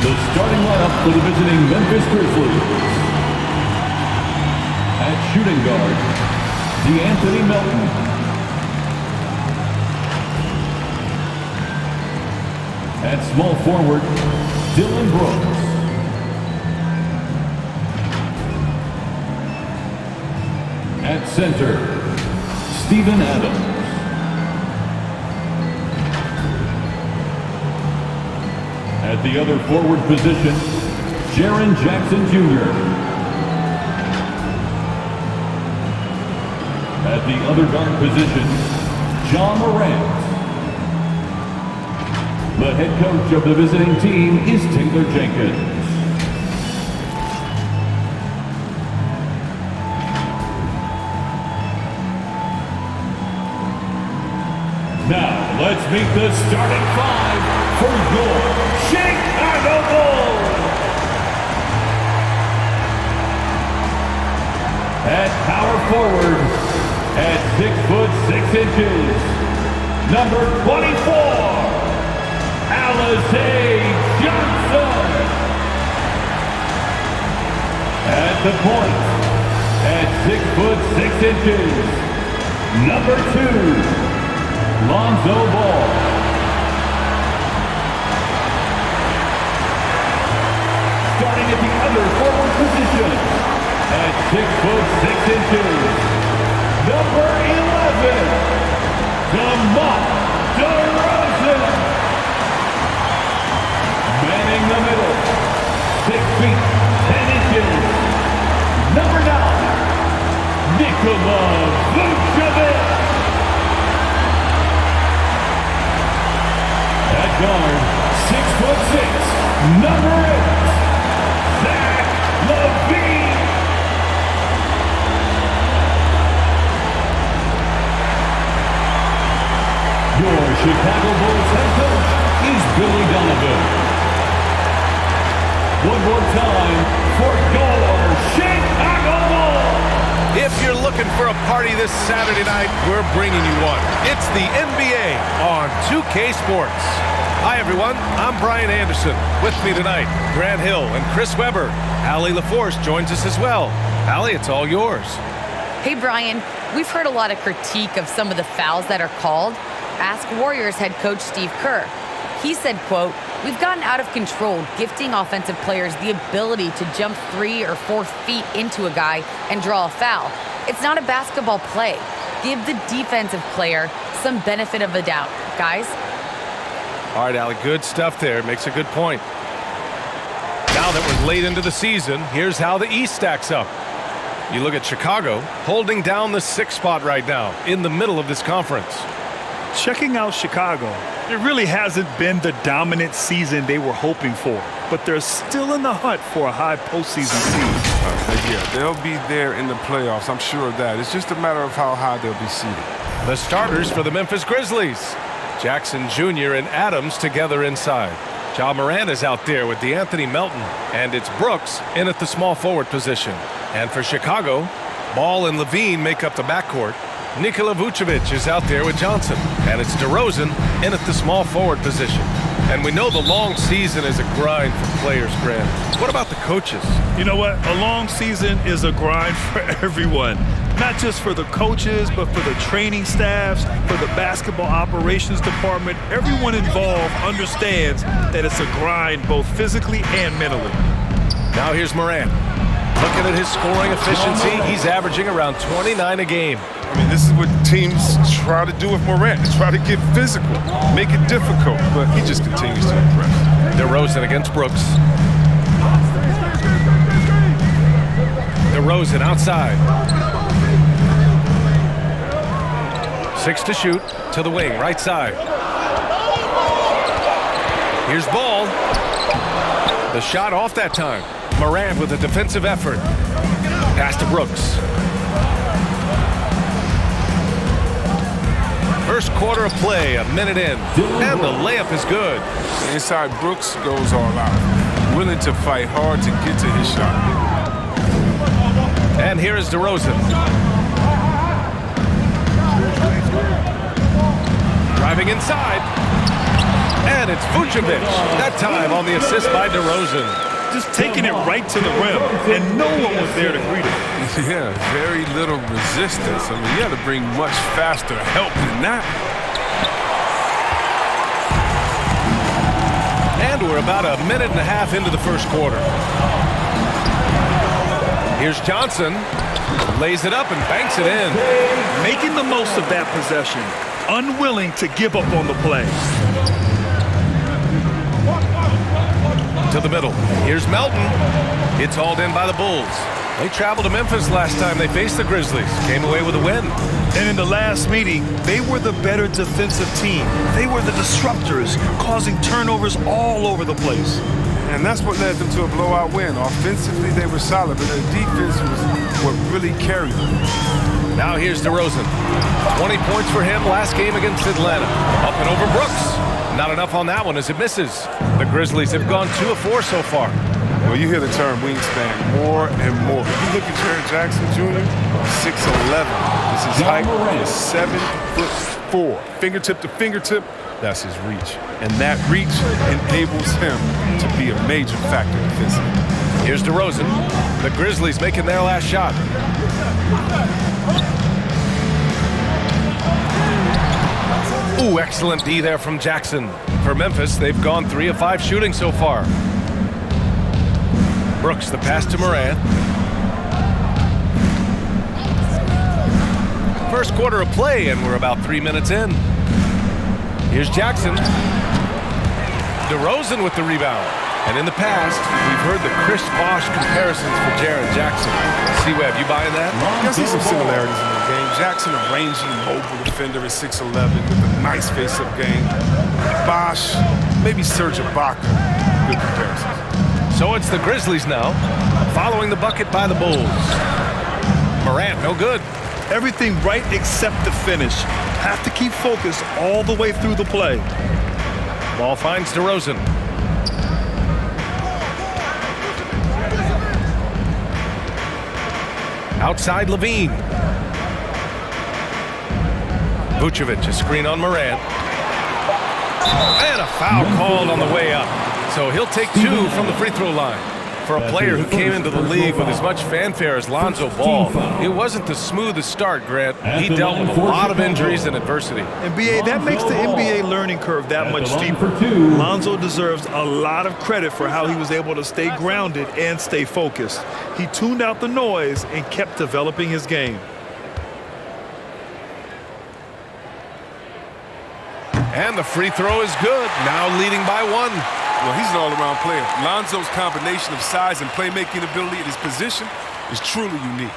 The starting lineup for the visiting Memphis Grizzlies. At shooting guard, DeAnthony Melton. At small forward, Dillon Brooks. At center, Steven Adams. At the other forward position, Jaren Jackson Jr. At the other guard position, John Morant. The head coach of the visiting team is Taylor Jenkins. Now, let's meet the starting five for your Chicago Bulls. At power forward, at 6'6", number 24, Alize Johnson. At the point, at 6'6", number 2, Lonzo Ball. Starting at the other forward position, at 6'6", number 11, DeMar DeRozan. Manning the middle, 6 feet, 10 inches, number 9, Nikola Vucevic. At guard, 6'6", number 8, Zach LaVine. Your Chicago Bulls head coach is Billy Donovan. One more time for your Chicago Bulls. If you're looking for a party this Saturday night, we're bringing you one. It's the NBA on 2K Sports. Hi, everyone. I'm Brian Anderson. With me tonight, Grant Hill and Chris Webber. Allie LaForce joins us as well. Allie, it's all yours. Hey, Brian. We've heard a lot of critique of some of the fouls that are called. Ask Warriors head coach Steve Kerr. He said, quote, "We've gotten out of control, gifting offensive players the ability to jump 3 or 4 feet into a guy and draw a foul. It's not a basketball play. Give the defensive player some benefit of the doubt, guys." All right, Allie, good stuff there. Makes a good point. Now that we're late into the season, here's how the East stacks up. You look at Chicago, holding down the 6th spot right now, in the middle of this conference. Checking out Chicago, it really hasn't been the dominant season they were hoping for, but they're still in the hunt for a high postseason seed. Yeah, they'll be there in the playoffs. I'm sure of that. It's just a matter of how high they'll be seeded. The starters for the Memphis Grizzlies. Jackson Jr. and Adams together inside. Ja Morant is out there with DeAnthony Melton, and it's Brooks in at the small forward position. And for Chicago, Ball and LaVine make up the backcourt. Nikola Vucevic is out there with Johnson, and it's DeRozan in at the small forward position. And we know the long season is a grind for players, Grant. What about the coaches? You know what? A long season is a grind for everyone. Not just for the coaches, but for the training staffs, for the basketball operations department. Everyone involved understands that it's a grind both physically and mentally. Now here's Morant. Looking at his scoring efficiency, he's averaging around 29 a game. I mean, this is what teams try to do with Morant. They try to get physical, make it difficult, but he just continues to impress. DeRozan against Brooks. DeRozan outside. 6 to shoot, to the wing, right side. Here's Ball. The shot off that time. Morant with a defensive effort. Pass to Brooks. First quarter of play, a minute in, and the layup is good. Inside, Brooks goes all out, willing to fight hard to get to his shot. And here is DeRozan. Driving inside. And it's Vucevic. That time on the assist by DeRozan. Just taking it right to the rim, and no one was there to greet it. Yeah, very little resistance. I mean, you had to bring much faster help than that. And we're about a minute and a half into the first quarter. Here's Johnson. Lays it up and banks it in. Making the most of that possession. Unwilling to give up on the play. To the middle. Here's Melton. It's hauled in by the Bulls. They traveled to Memphis last time they faced the Grizzlies. Came away with a win. And in the last meeting, they were the better defensive team. They were the disruptors, causing turnovers all over the place. And that's what led them to a blowout win. Offensively, they were solid, but their defense was what really carried them. Now here's DeRozan. 20 points for him last game against Atlanta. Up and over Brooks. Not enough on that one as it misses. The Grizzlies have gone 2 of 4 so far. Well, you hear the term wingspan more and more. If you look at Jaren Jackson Jr., 6'11". This is height is 7'4". Fingertip to fingertip, that's his reach. And that reach enables him to be a major factor defensively. Here's DeRozan. The Grizzlies making their last shot. Ooh, excellent D there from Jackson. For Memphis, they've gone 3 of 5 shooting so far. Brooks, the pass to Morant. First quarter of play, and we're about 3 minutes in. Here's Jackson. DeRozan with the rebound. And in the past, we've heard the Chris Bosh comparisons for Jaren Jackson. C-Web, you buying that? I see some similarities in the game. Jackson, a rangy, mobile defender at 6'11", with a nice face-up game. Bosh, maybe Serge Ibaka. Good comparisons. So it's the Grizzlies now, following the bucket by the Bulls. Morant, no good. Everything right except the finish. Have to keep focused all the way through the play. Ball finds DeRozan. Outside Levine. Vucevic, a screen on Morant. And a foul called on the way up. So he'll take 2 from the free throw line. For a player who came into the league with as much fanfare as Lonzo Ball, it wasn't the smoothest start, Grant. He dealt with a lot of injuries and adversity. And BA, that makes the NBA learning curve that much steeper. Lonzo deserves a lot of credit for how he was able to stay grounded and stay focused. He tuned out the noise and kept developing his game. And the free throw is good, now leading by 1. Well, he's an all-around player. Lonzo's combination of size and playmaking ability at his position is truly unique.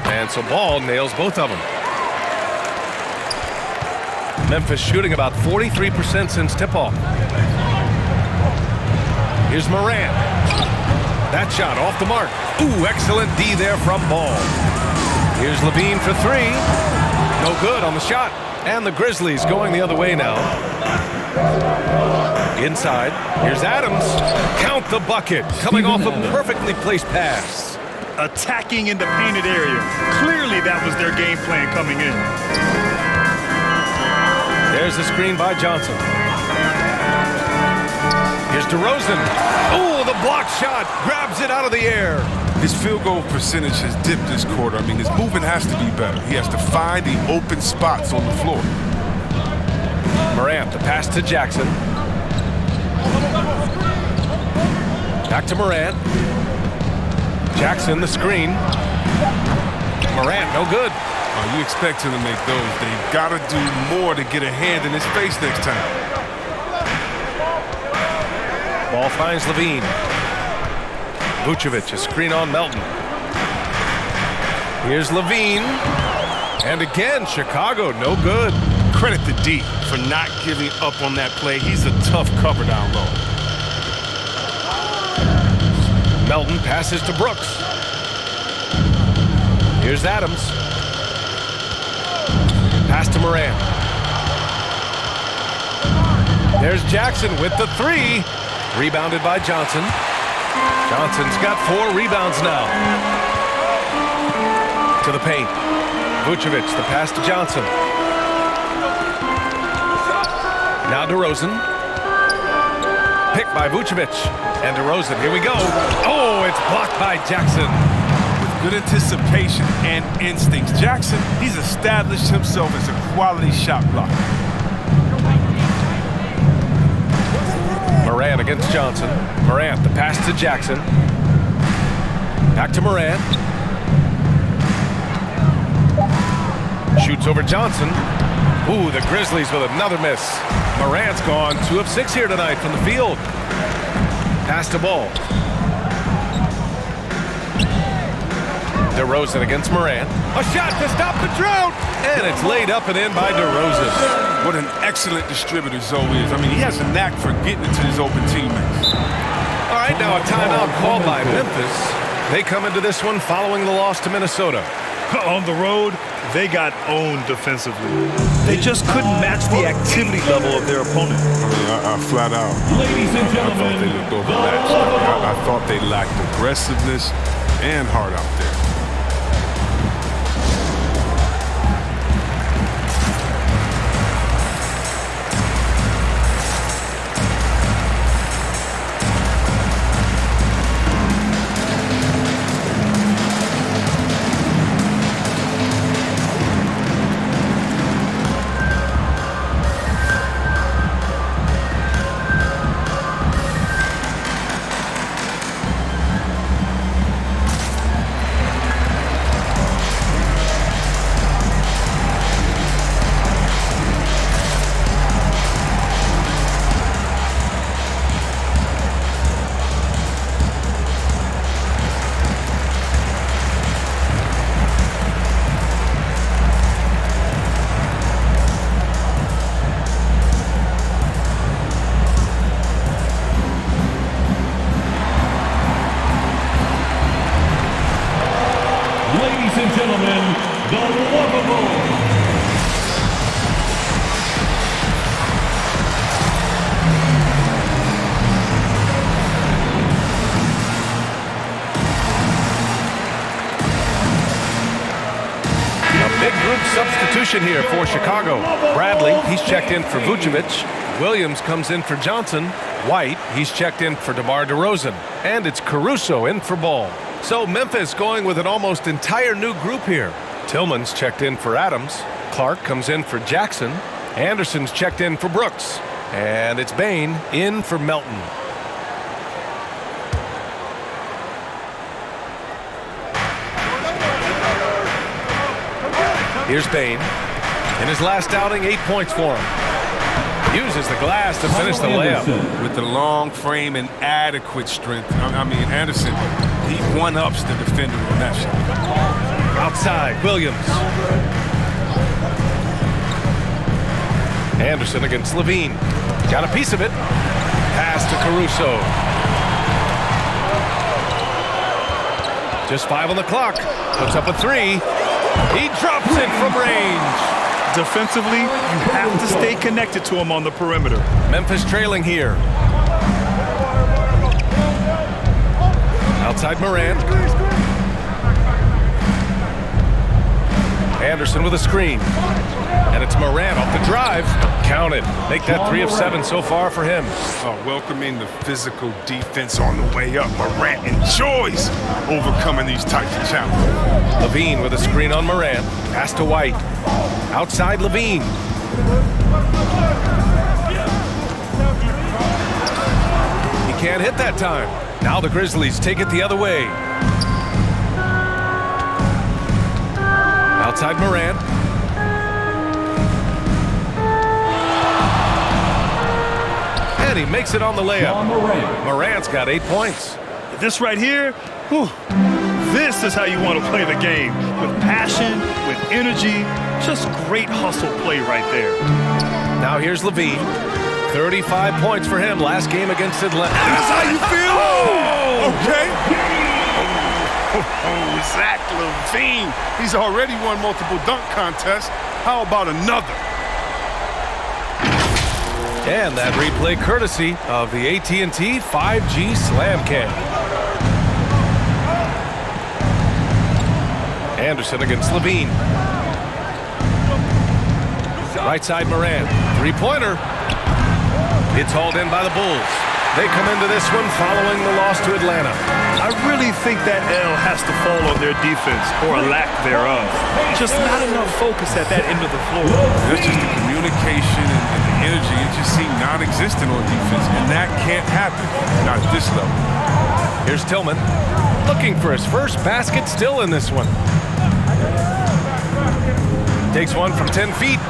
And so Ball nails both of them. Memphis shooting about 43% since tip-off. Here's Morant. That shot off the mark. Ooh, excellent D there from Ball. Here's Levine for 3. No good on the shot. And the Grizzlies going the other way now. Inside. Here's Adams. Count the bucket. Coming off a perfectly placed pass. Attacking in the painted area. Clearly that was their game plan coming in. There's the screen by Johnson. Here's DeRozan. Oh, the block shot. Grabs it out of the air. His field goal percentage has dipped this quarter. I mean, his movement has to be better. He has to find the open spots on the floor. Morant, the pass to Jackson. Back to Morant. Jackson, the screen. Morant, no good. Oh, you expect him to make those. They've got to do more to get a hand in his face next time. Ball finds Levine. Vucevic, a screen on Melton. Here's Levine. And again, Chicago, no good. Credit to D for not giving up on that play. He's a tough cover down low. Melton passes to Brooks. Here's Adams. Pass to Morant. There's Jackson with the 3. Rebounded by Johnson. Johnson's got 4 rebounds now. To the paint. Vucevic, the pass to Johnson. Now DeRozan. Picked by Vucevic. And DeRozan, here we go. Oh, it's blocked by Jackson. With good anticipation and instincts, Jackson, he's established himself as a quality shot blocker. Morant against Johnson. Morant, the pass to Jackson. Back to Morant. Shoots over Johnson. Ooh, the Grizzlies with another miss. Morant's gone 2 of 6 here tonight from the field. Pass to Ball. DeRozan against Morant. A shot to stop the drought. And it's laid up and in by DeRozan. What an excellent distributor Zoe is. I mean, he has a knack for getting it to his open teammates. All right, now a timeout called by Memphis. They come into this one following the loss to Minnesota. On the road, they got owned defensively. They just couldn't match the activity level of their opponent. I mean, I flat out. Ladies and I thought gentlemen, they looked overmatched. I thought they lacked aggressiveness and heart out there. ladies and gentlemen, the lovable. Big group substitution here for Chicago. Bradley, he's checked in for Vucevic. Williams comes in for Johnson. White, he's checked in for DeMar DeRozan. And it's Caruso in for Ball. So Memphis going with an almost entire new group here. Tillman's checked in for Adams. Clark comes in for Jackson. Anderson's checked in for Brooks. And it's Bain in for Melton. Here's Bain. In his last outing, 8 points for him. Uses the glass to finish the layup. With the long frame and adequate strength. I mean, Anderson, he one-ups the defender on that shot. Outside, Williams. Anderson against Levine. Got a piece of it. Pass to Caruso. Just 5 on the clock. Puts up a 3. He drops it from range. Defensively, you have to stay connected to him on the perimeter. Memphis trailing here. Outside Morant. Anderson with a screen. And it's Morant off the drive. Counted. Make that 3 of 7 so far for him. Welcoming the physical defense on the way up. Morant enjoys overcoming these types of challenges. Levine with a screen on Morant. Pass to White. Outside Levine. He can't hit that time. Now the Grizzlies take it the other way. Outside Morant. And he makes it on the layup. Morant's got 8 points. This right here, whew, this is how you want to play the game. With passion, with energy, just great hustle play right there. Now here's Levine. 35 points for him last game against Atlanta. That's how you feel? Oh! Okay. Zach Levine. He's already won multiple dunk contests. How about another? And that replay courtesy of the AT&T 5G Slam Cam. Anderson against Levine. Right side Morant. Three-pointer. It's hauled in by the Bulls. They come into this one following the loss to Atlanta. I really think that L has to fall on their defense, or a lack thereof. Just not enough focus at that end of the floor. There's just the communication and the energy. It just seemed non-existent on defense, and that can't happen, not at this level. Here's Tillman, looking for his first basket still in this one. Takes one from 10 feet.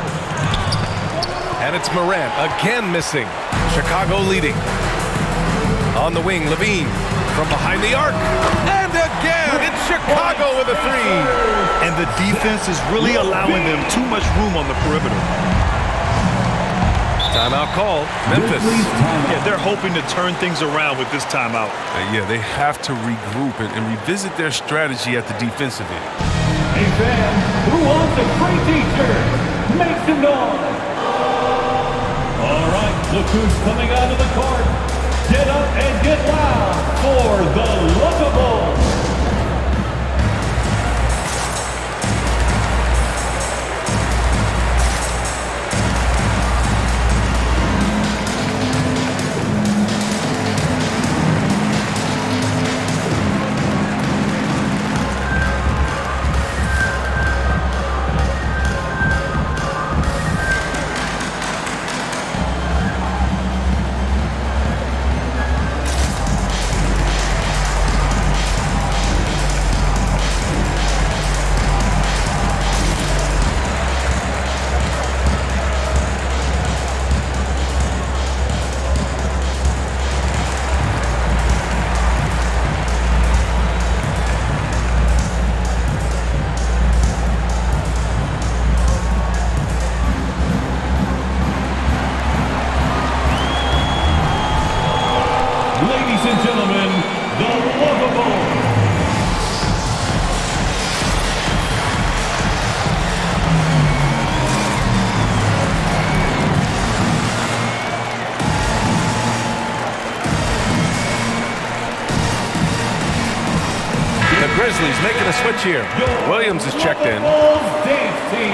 And it's Morant again missing. Chicago leading. On the wing, Levine from behind the arc. And again, it's Chicago with a three. And the defense is really allowing them too much room on the perimeter. Timeout called. Memphis. Yeah, they're hoping to turn things around with this timeout. Yeah, they have to regroup and revisit their strategy at the defensive end. A fan who wants a free t-shirt, make some noise. All right, look who's coming out of the court. Get up and get loud for the Lookables. Ladies and gentlemen, the Lookables. The Grizzlies making a switch here. Williams is checked in.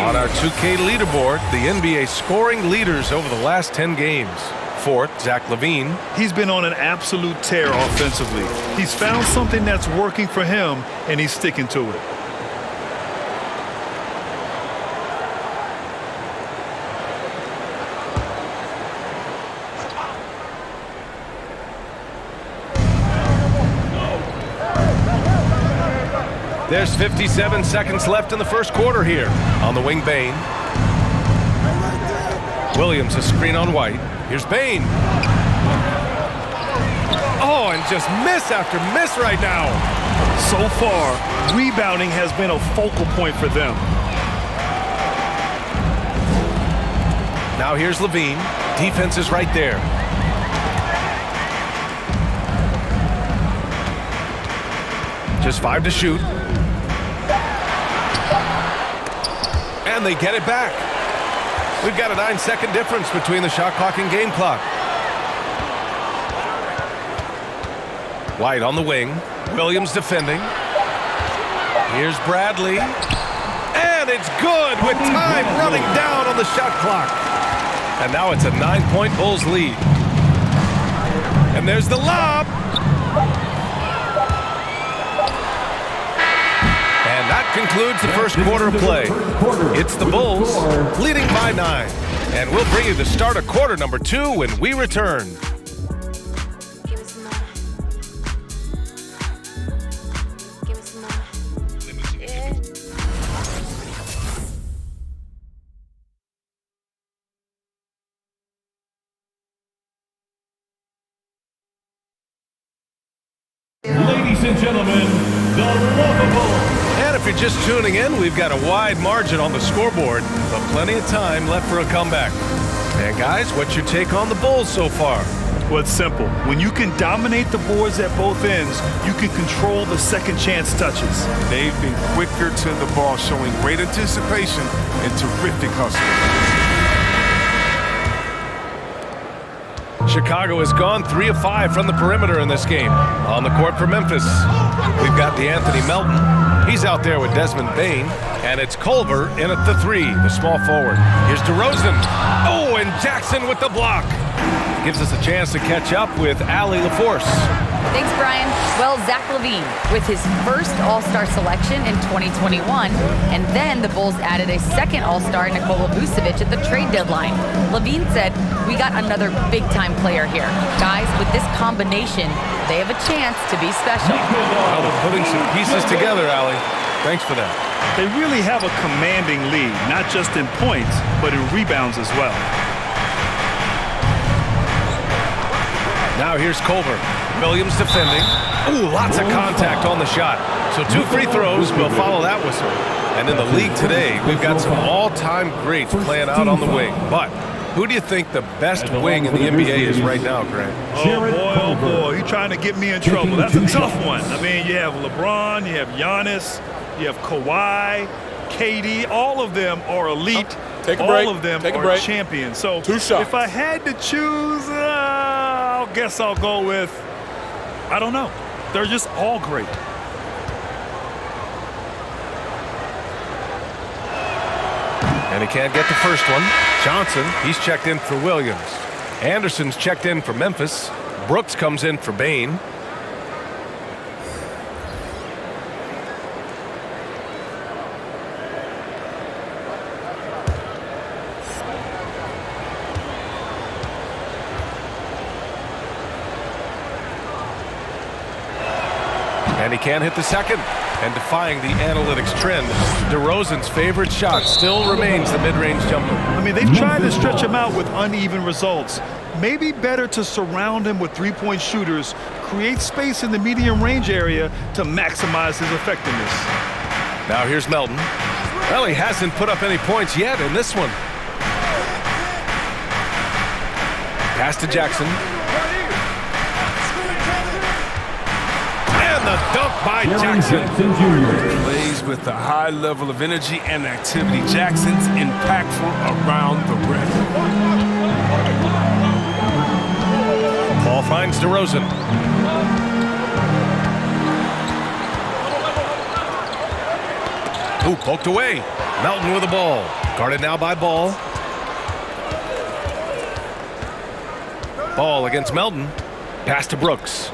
On our 2K leaderboard, the NBA scoring leaders over the last 10 games. Fourth, Zach LaVine. He's been on an absolute tear offensively. He's found something that's working for him, and he's sticking to it. There's 57 seconds left in the first quarter here. On the wing, Bane. Williams, a screen on White. Here's Bane. Oh, and just miss after miss right now. So far, rebounding has been a focal point for them. Now here's LaVine. Defense is right there. Just 5 to shoot. And they get it back. We've got a 9-second difference between the shot clock and game clock. White on the wing. Williams defending. Here's Bradley. And it's good with time running down on the shot clock. And now it's a 9-point Bulls lead. And there's the lob. And that concludes the first quarter of play. It's the Bulls leading by 9. And we'll bring you the start of quarter number 2 when we return. Ladies and gentlemen, the Lookables. And if you're just tuning in, we've got a wide margin on the scoreboard, but plenty of time left for a comeback. And guys, what's your take on the Bulls so far? Well, it's simple. When you can dominate the boards at both ends, you can control the second chance touches. They've been quicker to the ball, showing great anticipation and terrific hustle. Chicago has gone 3 of 5 from the perimeter in this game. On the court for Memphis. We've got Anthony Melton. He's out there with Desmond Bane. And it's Culver in at the 3, the small forward. Here's DeRozan. Oh, and Jackson with the block. Gives us a chance to catch up with Allie LaForce. Thanks, Brian. Well, Zach LaVine with his first All-Star selection in 2021, and then the Bulls added a second All-Star, Nikola Vucevic, at the trade deadline. LaVine said, "We got another big-time player here. Guys, with this combination, they have a chance to be special." Well, they're putting some pieces together, Allie. Thanks for that. They really have a commanding lead, not just in points, but in rebounds as well. Now here's Culver. Williams defending. Ooh, lots of contact on the shot. So 2 free throws will follow that whistle. And in the league today, we've got some all-time greats playing out on the wing. But who do you think the best wing in the NBA is right now, Grant? Oh, boy. You're trying to get me in trouble. That's a tough one. I mean, you have LeBron, you have Giannis, you have Kawhi, KD. All of them are elite. All of them are champions. So if I had to choose, I guess I'll go with, I don't know. They're just all great. And he can't get the first one. Johnson, he's checked in for Williams. Anderson's checked in for Memphis. Brooks comes in for Bane. And he can't hit the second. And defying the analytics trend, DeRozan's favorite shot still remains the mid-range jumper. I mean, they've tried to stretch him out with uneven results. Maybe better to surround him with three-point shooters, create space in the medium range area to maximize his effectiveness. Now here's Melton. Well, he hasn't put up any points yet in this one. Pass to Jackson. The dunk by Jackson. Plays with a high level of energy and activity. Jackson's impactful around the rim. Ball finds DeRozan. Ooh, poked away. Melton with the ball. Guarded now by Ball. Ball against Melton. Pass to Brooks.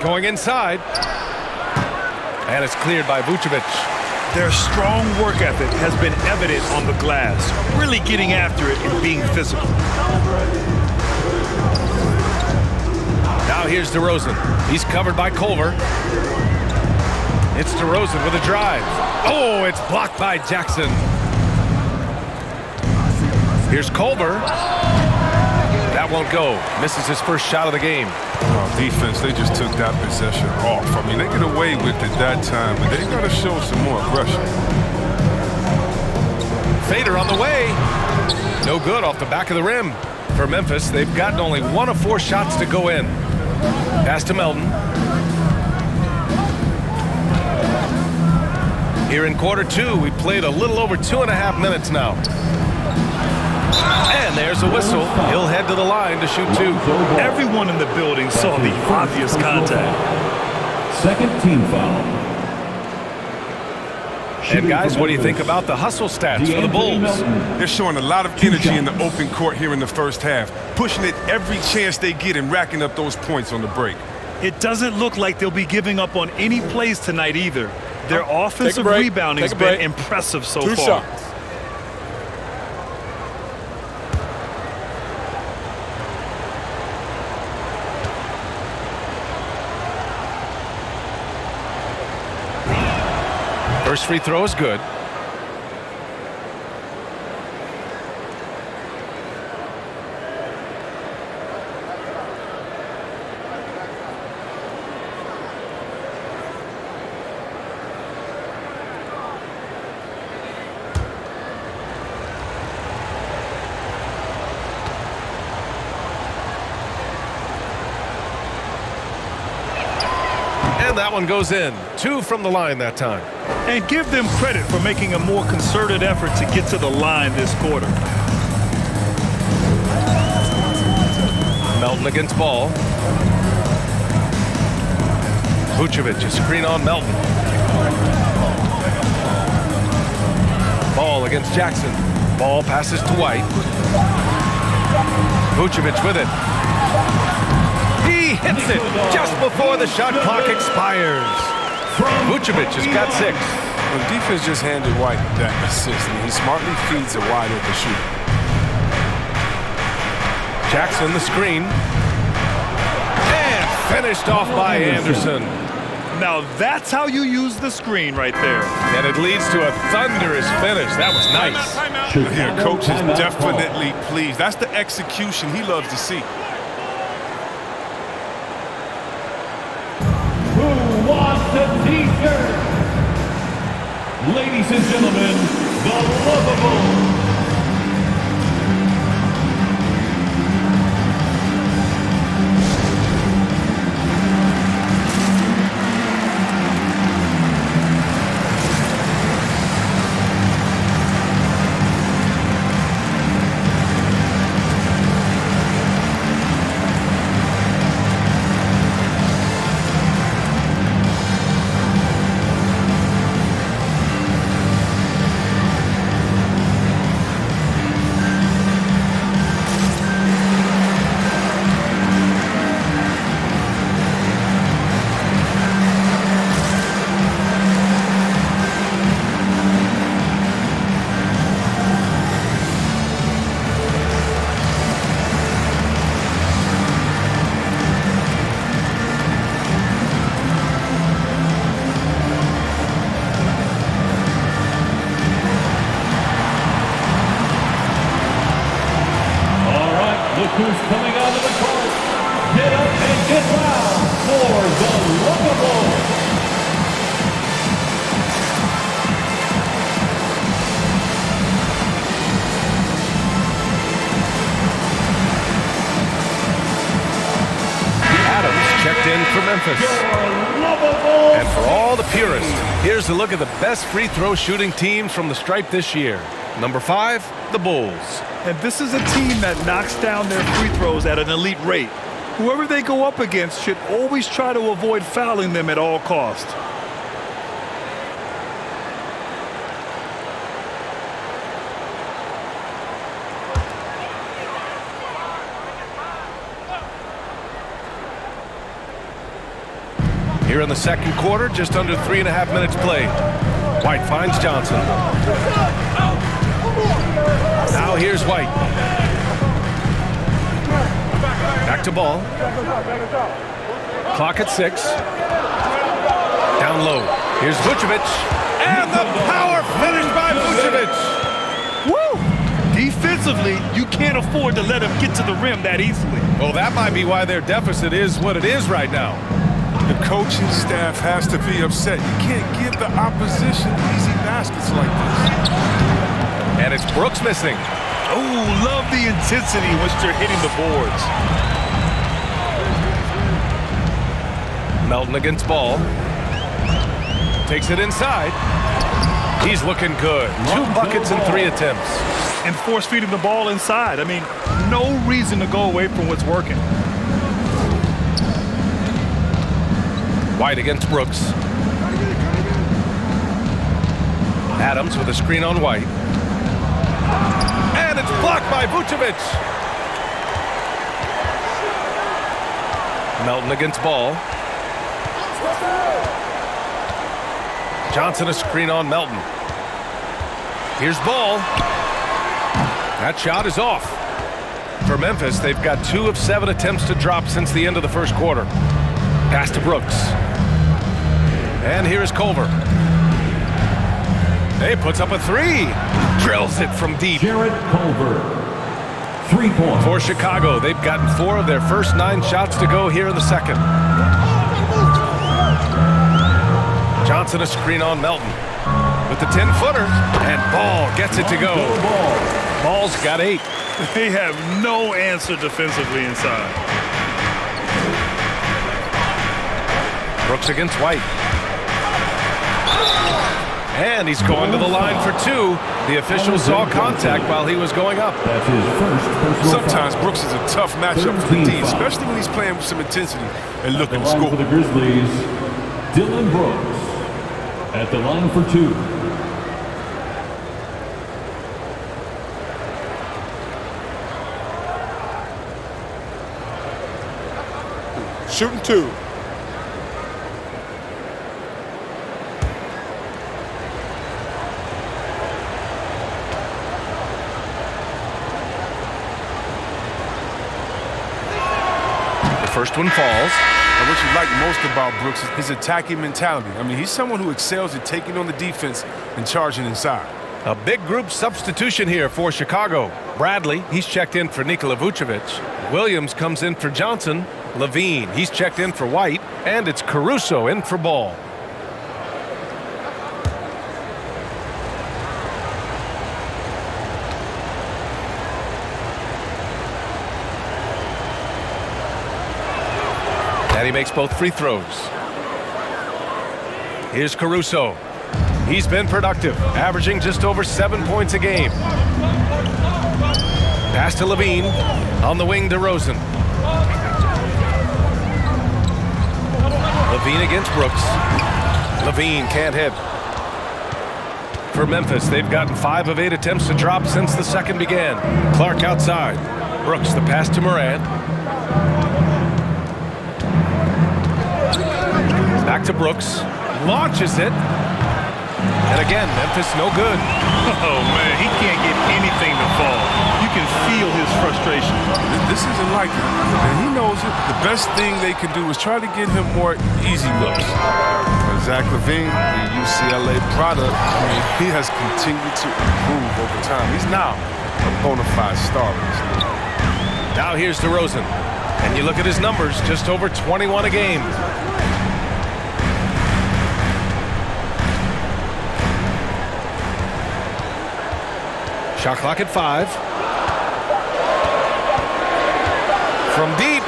Going inside, and it's cleared by Vucevic. Their strong work ethic has been evident on the glass, really getting after it and being physical. Now here's DeRozan. He's covered by Culver. It's DeRozan with a drive. Oh, it's blocked by Jackson. Here's Culver. That won't go. Misses his first shot of the game. Defense, they just took that possession off. I mean, they get away with it that time, but they got to show some more aggression. Fader on the way. No good off the back of the rim. For Memphis, they've gotten only 1 of 4 shots to go in. Pass to Melton. Here in quarter 2, we played a little over 2.5 minutes now. And there's a whistle. He'll head to the line to shoot 2. Everyone in the building saw the obvious contact. Second team foul. And guys, what do you think about the hustle stats for the Bulls? They're showing a lot of energy in the open court here in the first half, pushing it every chance they get and racking up those points on the break. It doesn't look like they'll be giving up on any plays tonight either. Their offensive rebounding has been impressive so far. 2 shots. First free throw is good. And that one goes in. 2 from the line that time. And give them credit for making a more concerted effort to get to the line this quarter. Melton against Ball. Vucevic, a screen on Melton. Ball against Jackson. Ball passes to White. Vucevic with it. He hits it just before the shot clock expires. Vucevic has got 6. The defense just handed White that assist, and he smartly feeds a wide open shooter. Jackson the screen. And finished off by Anderson. Now that's how you use the screen right there. And it leads to a thunderous finish. That was nice. Yeah, coach is definitely pleased. That's the execution he loves to see. Who wants a t-shirt? Ladies and gentlemen, the lovable who's coming out of the court. Get up and get loud for the lovable. Adams checked in for Memphis. And for all the purists, here's a look at the best free throw shooting teams from the stripe this year. Number 5, the Bulls. And this is a team that knocks down their free throws at an elite rate. Whoever they go up against should always try to avoid fouling them at all costs. Here in the second quarter, just under 3.5 minutes played. White finds Johnson. Now here's White. Back to Ball. Clock at 6. Down low. Here's Vucevic. And the power finish by Vucevic. Woo! Defensively, you can't afford to let him get to the rim that easily. Well, that might be why their deficit is what it is right now. The coaching staff has to be upset. You can't give the opposition easy baskets like this. And it's Brooks missing. Oh, love the intensity in which they're hitting the boards. Melton against Ball. Takes it inside. He's looking good. 2 buckets in 3 attempts. And force feeding the ball inside. I mean, no reason to go away from what's working. White against Brooks. Adams with a screen on White. And it's blocked by Vucevic. Melton against Ball. Johnson a screen on Melton. Here's Ball. That shot is off. For Memphis, they've got 2 of 7 attempts to drop since the end of the first quarter. Pass to Brooks. And here is Culver. He puts up a 3. Drills it from deep. Jarrett Culver, 3-point. For Chicago, they've gotten 4 of their first 9 shots to go here in the second. Johnson a screen on Melton. With the 10-footer. And Ball gets it to go. Ball's got 8. They have no answer defensively inside. Brooks against White. And he's going to the line for 2. The official saw contact while he was going up. That's his first personal foul. sometimes Brooks is a tough matchup for the D, especially when he's playing with some intensity and looking to score. For the Grizzlies, Dylan Brooks at the line for 2. Shooting 2. First one falls. And what you like most about Brooks is his attacking mentality. I mean, he's someone who excels at taking on the defense and charging inside. A big group substitution here for Chicago. Bradley, he's checked in for Nikola Vucevic. Williams comes in for Johnson. Levine, he's checked in for White. And it's Caruso in for Ball. And he makes both free throws. Here's Caruso. He's been productive, averaging just over 7 points a game. Pass to Levine. On the wing to Rosen. Levine against Brooks. Levine can't hit. For Memphis, they've gotten 5 of 8 attempts to drop since the second began. Clark outside. Brooks, the pass to Morant. Back to Brooks. Launches it. And again, Memphis no good. Oh, man, he can't get anything to fall. You can feel his frustration. This isn't like him, and he knows it. The best thing they can do is try to get him more easy looks. Zach LaVine, the UCLA product, I mean, he has continued to improve over time. He's now a bona fide star in this league. Now here's DeRozan. And you look at his numbers, just over 21 a game. Shot clock at 5. From deep.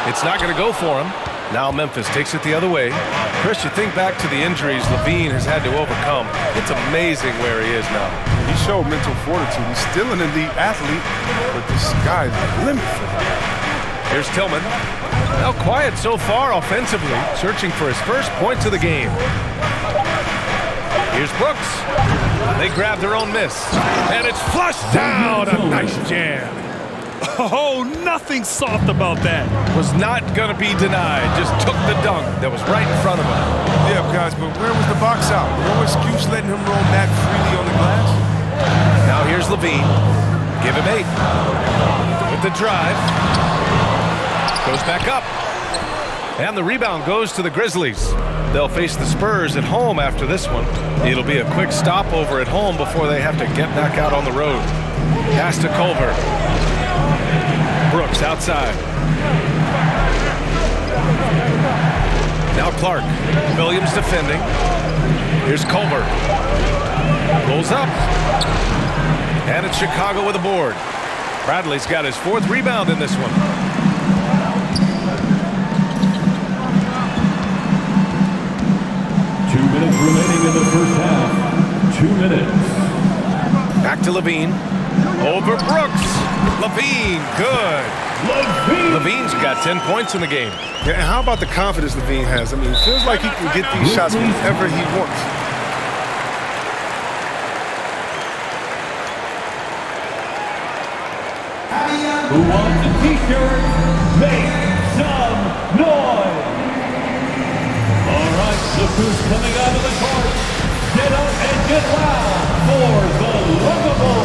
It's not going to go for him. Now Memphis takes it the other way. Chris, you think back to the injuries Levine has had to overcome. It's amazing where he is now. He showed mental fortitude. He's still an elite athlete, but the sky's the limit for him. Here's Tillman. Now quiet so far offensively, searching for his first points of the game. Here's Brooks. They grab their own miss. And it's flushed down. A nice jam. Oh, nothing soft about that. Was not going to be denied. Just took the dunk that was right in front of him. Yeah, guys, but where was the box out? No excuse letting him roll back freely on the glass. Now here's Levine. Give him 8. With the drive. Goes back up. And the rebound goes to the Grizzlies. They'll face the Spurs at home after this one. It'll be a quick stopover at home before they have to get back out on the road. Pass to Culver. Brooks outside. Now Clark. Williams defending. Here's Culver. Pulls up. And it's Chicago with a board. Bradley's got his 4th rebound in this one. Minutes remaining in the first half. 2 minutes. Back to Levine. Over Brooks. Levine, good. Levine's got 10 points in the game. Yeah, and how about the confidence Levine has? I mean, it feels like he can get these shots whenever he wants. Who wants a t-shirt? Make some noise. All right, look who's coming out of the court. Get up and get loud for the Lookable.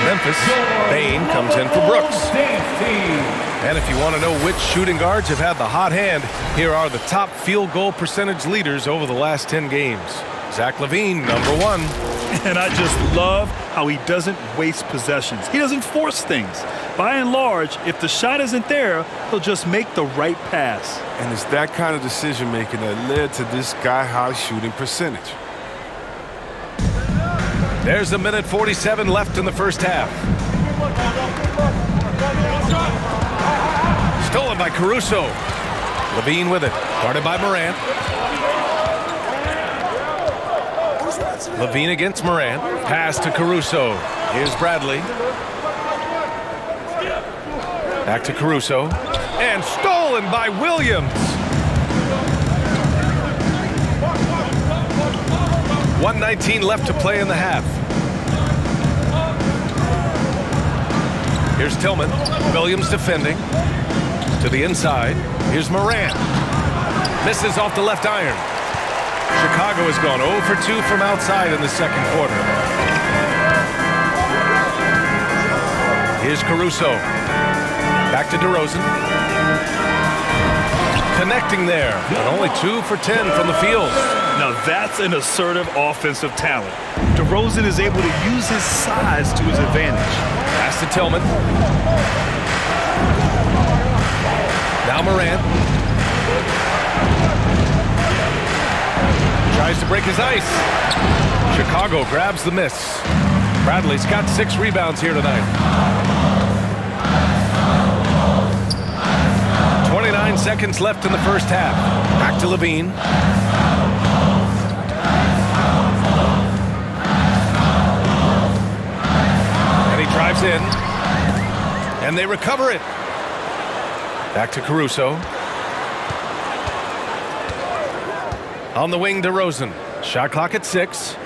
Memphis, Bain comes in for Brooks. And if you want to know which shooting guards have had the hot hand, here are the top field goal percentage leaders over the last 10 games. Zach LaVine, #1. And I just love how he doesn't waste possessions. He doesn't force things. By and large, if the shot isn't there, he'll just make the right pass. And it's that kind of decision-making that led to this sky-high shooting percentage. There's a minute 47 left in the first half. Stolen by Caruso. LaVine with it, guarded by Morant. LaVine against Morant. Pass to Caruso. Here's Bradley. Back to Caruso. And stolen by Williams. 1:19 left to play in the half. Here's Tillman. Williams defending. To the inside. Here's Morant. Misses off the left iron. Chicago has gone 0 for 2 from outside in the second quarter. Here's Caruso. Back to DeRozan. Connecting there, but only 2 for 10 from the field. Now that's an assertive offensive talent. DeRozan is able to use his size to his advantage. Pass to Tillman. Now Morant. Tries to break his ice. Chicago grabs the miss. Bradley's got 6 rebounds here tonight. 29 seconds left in the first half. Back to LaVine. And he drives in. And they recover it. Back to Caruso. On the wing, DeRozan. Shot clock at 6.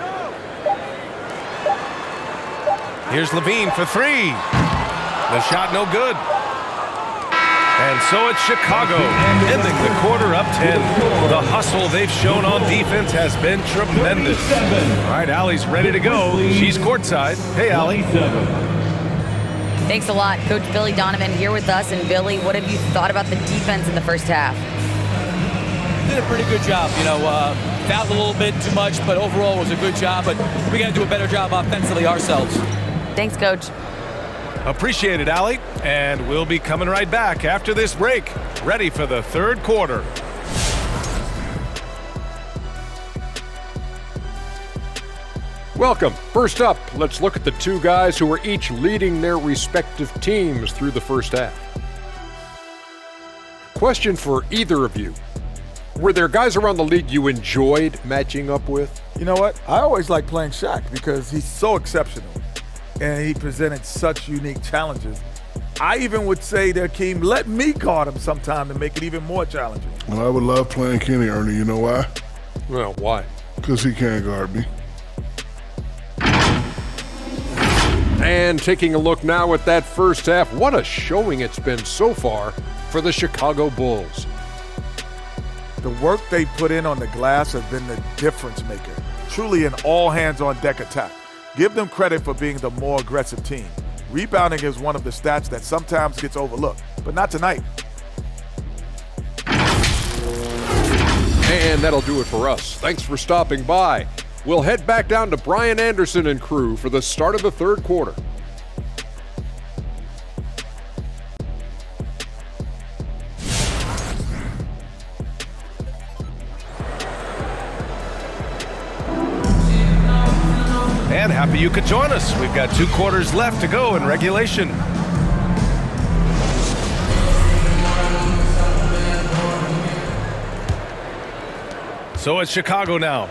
Here's LaVine for 3. The shot no good. And so it's Chicago, ending the quarter up 10. The hustle they've shown on defense has been tremendous. All right, Allie's ready to go. She's courtside. Hey, Allie. Thanks a lot. Coach Billy Donovan here with us. And Billy, what have you thought about the defense in the first half? Did a pretty good job. Fouled a little bit too much, but overall was a good job. But we got to do a better job offensively ourselves. Thanks, Coach. Appreciate it, Allie. And we'll be coming right back after this break. Ready for the third quarter. Welcome. First up, let's look at the two guys who are each leading their respective teams through the first half. Question for either of you. Were there guys around the league you enjoyed matching up with? You know what? I always like playing Shaq because he's so exceptional and he presented such unique challenges. I even would say that Keem, let me guard him sometime to make it even more challenging. Well, I would love playing Kenny, Ernie. You know why? Well, why? Because he can't guard me. And taking a look now at that first half, what a showing it's been so far for the Chicago Bulls. The work they put in on the glass has been the difference maker. Truly an all-hands-on-deck attack. Give them credit for being the more aggressive team. Rebounding is one of the stats that sometimes gets overlooked, but not tonight. And that'll do it for us. Thanks for stopping by. We'll head back down to Brian Anderson and crew for the start of the third quarter. And happy you could join us. We've got 2 quarters left to go in regulation. So it's Chicago now.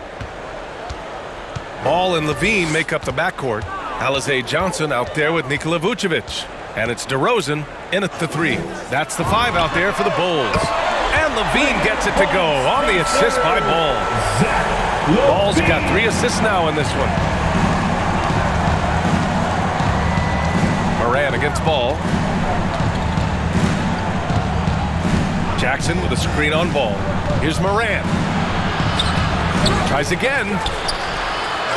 Ball and LaVine make up the backcourt. Alize Johnson out there with Nikola Vucevic. And it's DeRozan in at the 3. That's the 5 out there for the Bulls. And LaVine gets it to go on the assist by Ball. Ball's got 3 assists now in this one. Morant against Ball. Jackson with a screen on Ball. Here's Morant. Tries again.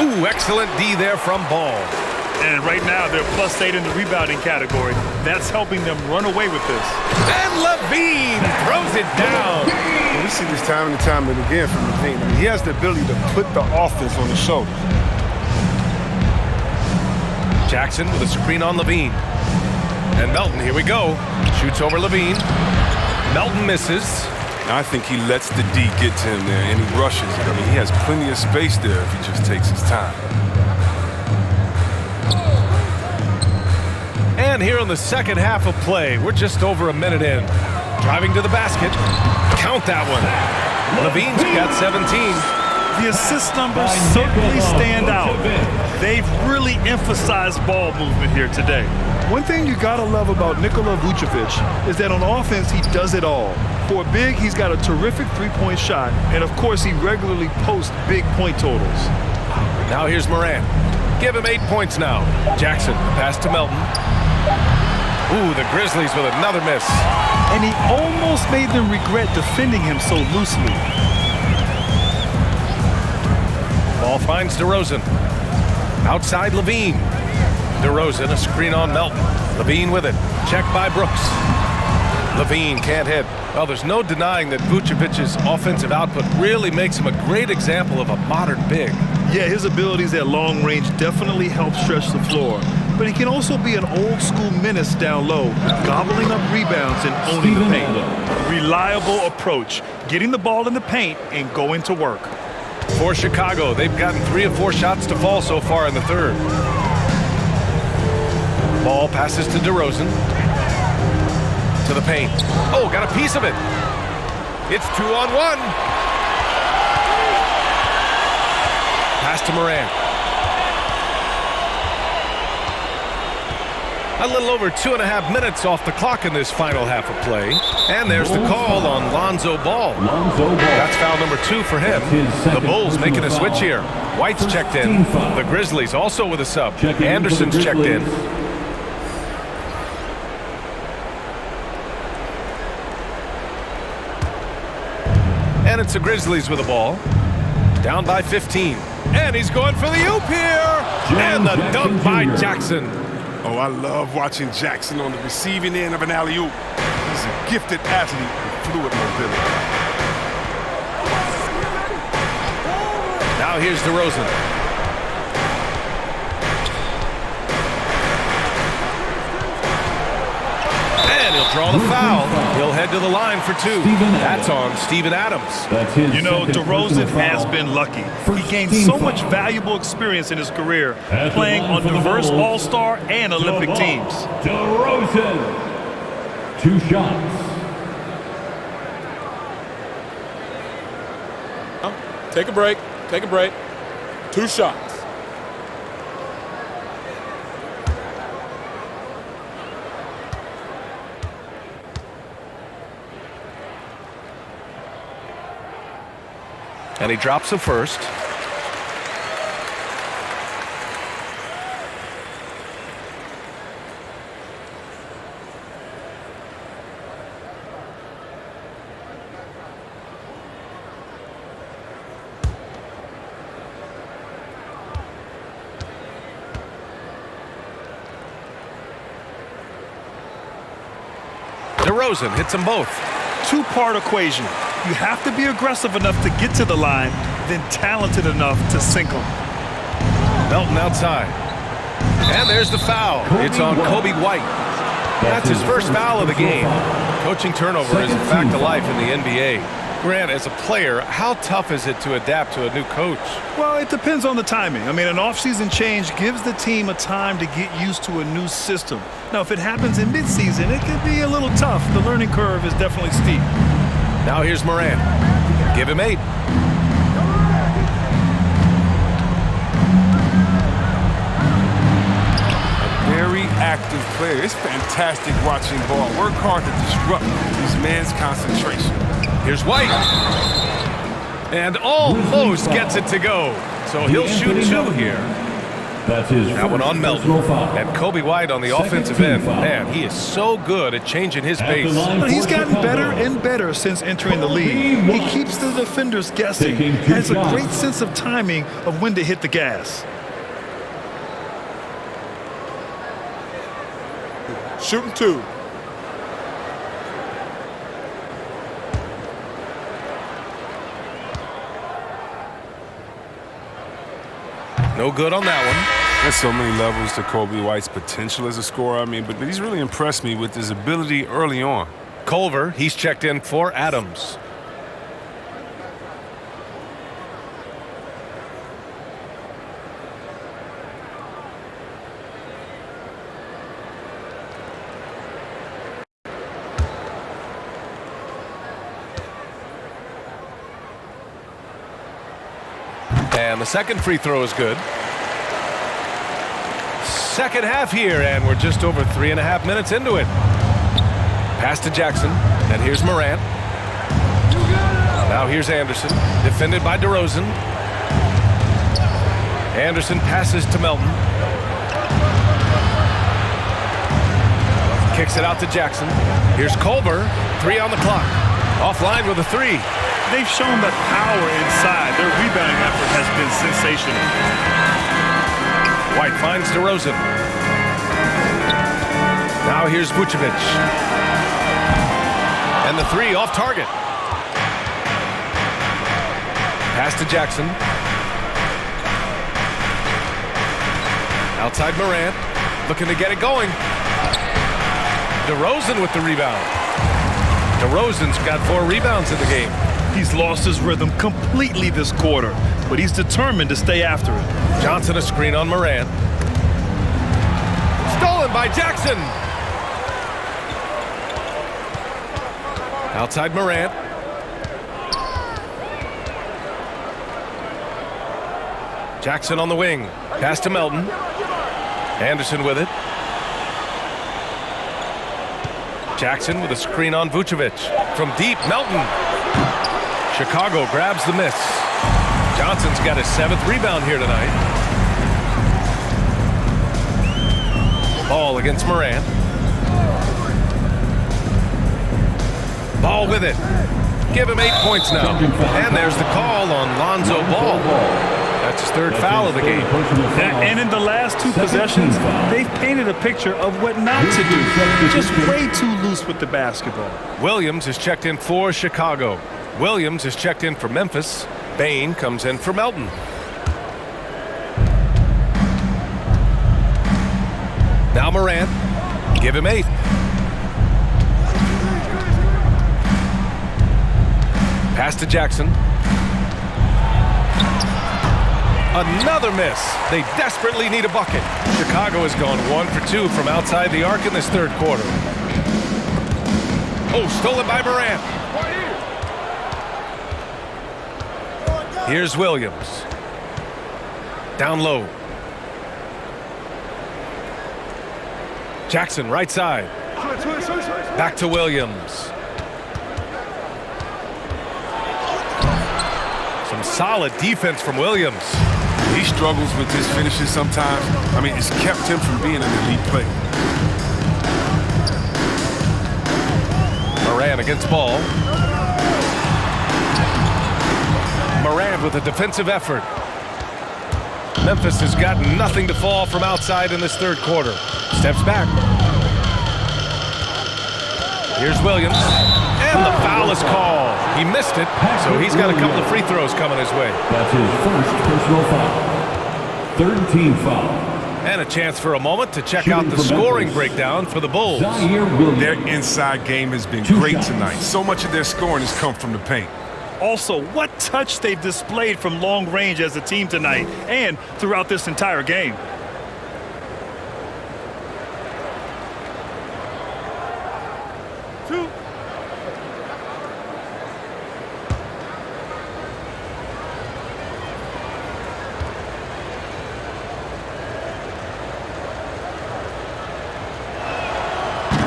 Ooh, excellent D there from Ball. And right now, they're +8 in the rebounding category. That's helping them run away with this. And Levine throws it down. We see this time and time and again from Levine. I mean, he has the ability to put the offense on his shoulders. Jackson with a screen on Levine. And Melton, here we go. Shoots over Levine. Melton misses. I think he lets the D get to him there, and he rushes it. I mean, he has plenty of space there if he just takes his time. And here in the second half of play, we're just over a minute in. Driving to the basket. Count that one. Levine's got 17. The assist numbers certainly stand out. They've really emphasized ball movement here today. One thing you gotta love about Nikola Vucevic is that on offense, he does it all. For a big, he's got a terrific three-point shot, and of course, he regularly posts big point totals. Now here's Morant. Give him 8 points now. Jackson, pass to Melton. Ooh, the Grizzlies with another miss. And he almost made them regret defending him so loosely. Ball finds DeRozan. Outside Levine. DeRozan, a screen on Melton. Levine with it. Check by Brooks. Levine can't hit. Well, there's no denying that Vucevic's offensive output really makes him a great example of a modern big. Yeah, his abilities at long range definitely help stretch the floor. But he can also be an old-school menace down low, gobbling up rebounds and owning the paint. Reliable approach, getting the ball in the paint and going to work. For Chicago, they've gotten 3 of 4 shots to fall so far in the third. Ball passes to DeRozan. To the paint. Oh, got a piece of it. It's 2-on-1. Pass to Morant. A little over 2.5 minutes off the clock in this final half of play. And there's the call on Lonzo Ball. That's foul number 2 for him. The Bulls making a switch here. White's checked in. The Grizzlies also with a sub. Anderson's checked in. And it's the Grizzlies with the ball. Down by 15. And he's going for the oop here. And the dunk by Jackson. Oh, I love watching Jackson on the receiving end of an alley-oop. He's a gifted athlete with fluid mobility. Now here's DeRozan. And he'll draw the foul. He'll head to the line for 2. That's on Steven Adams. You know, DeRozan has been lucky. He gained so much valuable experience in his career, playing on diverse All-Star and Olympic teams. DeRozan, 2 shots. Take a break. Take a break. 2 shots. And he drops the first. DeRozan hits them both. 2-part equation. You have to be aggressive enough to get to the line, then talented enough to sink them. Melton outside. And there's the foul. It's on Kobe White. That's his first foul of the game. Coaching turnover is a fact of life in the NBA. Grant, as a player, how tough is it to adapt to a new coach? Well, it depends on the timing. I mean, an off-season change gives the team a time to get used to a new system. Now, if it happens in mid-season, it could be a little tough. The learning curve is definitely steep. Now here's Morant. Give him 8. Very active player. It's fantastic watching ball. Work hard to disrupt these men's concentration. Here's White. And almost gets it to go. So he'll shoot 2 here. That's his that one on Melton. And Kobe White on the offensive end. Man, he is so good at changing his pace. But he's gotten better and better since entering the league. He keeps the defenders guessing. Has a great sense of timing of when to hit the gas. Shooting 2. No good on that one. There's so many levels to Kobe White's potential as a scorer. I mean, but he's really impressed me with his ability early on. Culver, he's checked in for Adams. And the second free throw is good. Second half here, and we're just over 3.5 minutes into it. Pass to Jackson, and here's Morant. Now here's Anderson, defended by DeRozan. Anderson passes to Melton. Kicks it out to Jackson. Here's Culver, 3 on the clock. Offline with a 3. They've shown that power inside. Their rebounding effort has been sensational. White finds DeRozan. Now here's Vucevic. And the 3 off target. Pass to Jackson. Outside Morant. Looking to get it going. DeRozan with the rebound. DeRozan's got 4 rebounds in the game. He's lost his rhythm completely this quarter, but he's determined to stay after it. Johnson a screen on Morant. Stolen by Jackson. Outside Morant. Jackson on the wing. Pass to Melton. Anderson with it. Jackson with a screen on Vucevic. From deep, Melton. Chicago grabs the miss. Johnson's got his 7th rebound here tonight. Ball against Morant. Ball with it. Give him 8 points now. And there's the call on Lonzo Ball. That's his 3rd foul of the game. And in the last 2 possessions, they've painted a picture of what not to do. Just way too loose with the basketball. Williams is checked in for Chicago. Williams is checked in for Memphis. Bain comes in for Melton. Now Morant. Give him 8. Pass to Jackson. Another miss. They desperately need a bucket. Chicago has gone 1 for 2 from outside the arc in this 3rd quarter. Oh, stolen by Morant. Here's Williams. Down low. Jackson, right side. Back to Williams. Some solid defense from Williams. He struggles with his finishes sometimes. I mean, it's kept him from being an elite player. Morant against Ball. Morant with a defensive effort. Memphis has got nothing to fall from outside in this 3rd quarter. Steps back. Here's Williams. And the foul is called. He missed it, so he's got a couple of free throws coming his way. That's his 1st personal foul. 3rd team foul. And a chance for a moment to check out the scoring breakdown for the Bulls. Their inside game has been great tonight. So much of their scoring has come from the paint. Also, what touch they've displayed from long range as a team tonight and throughout this entire game.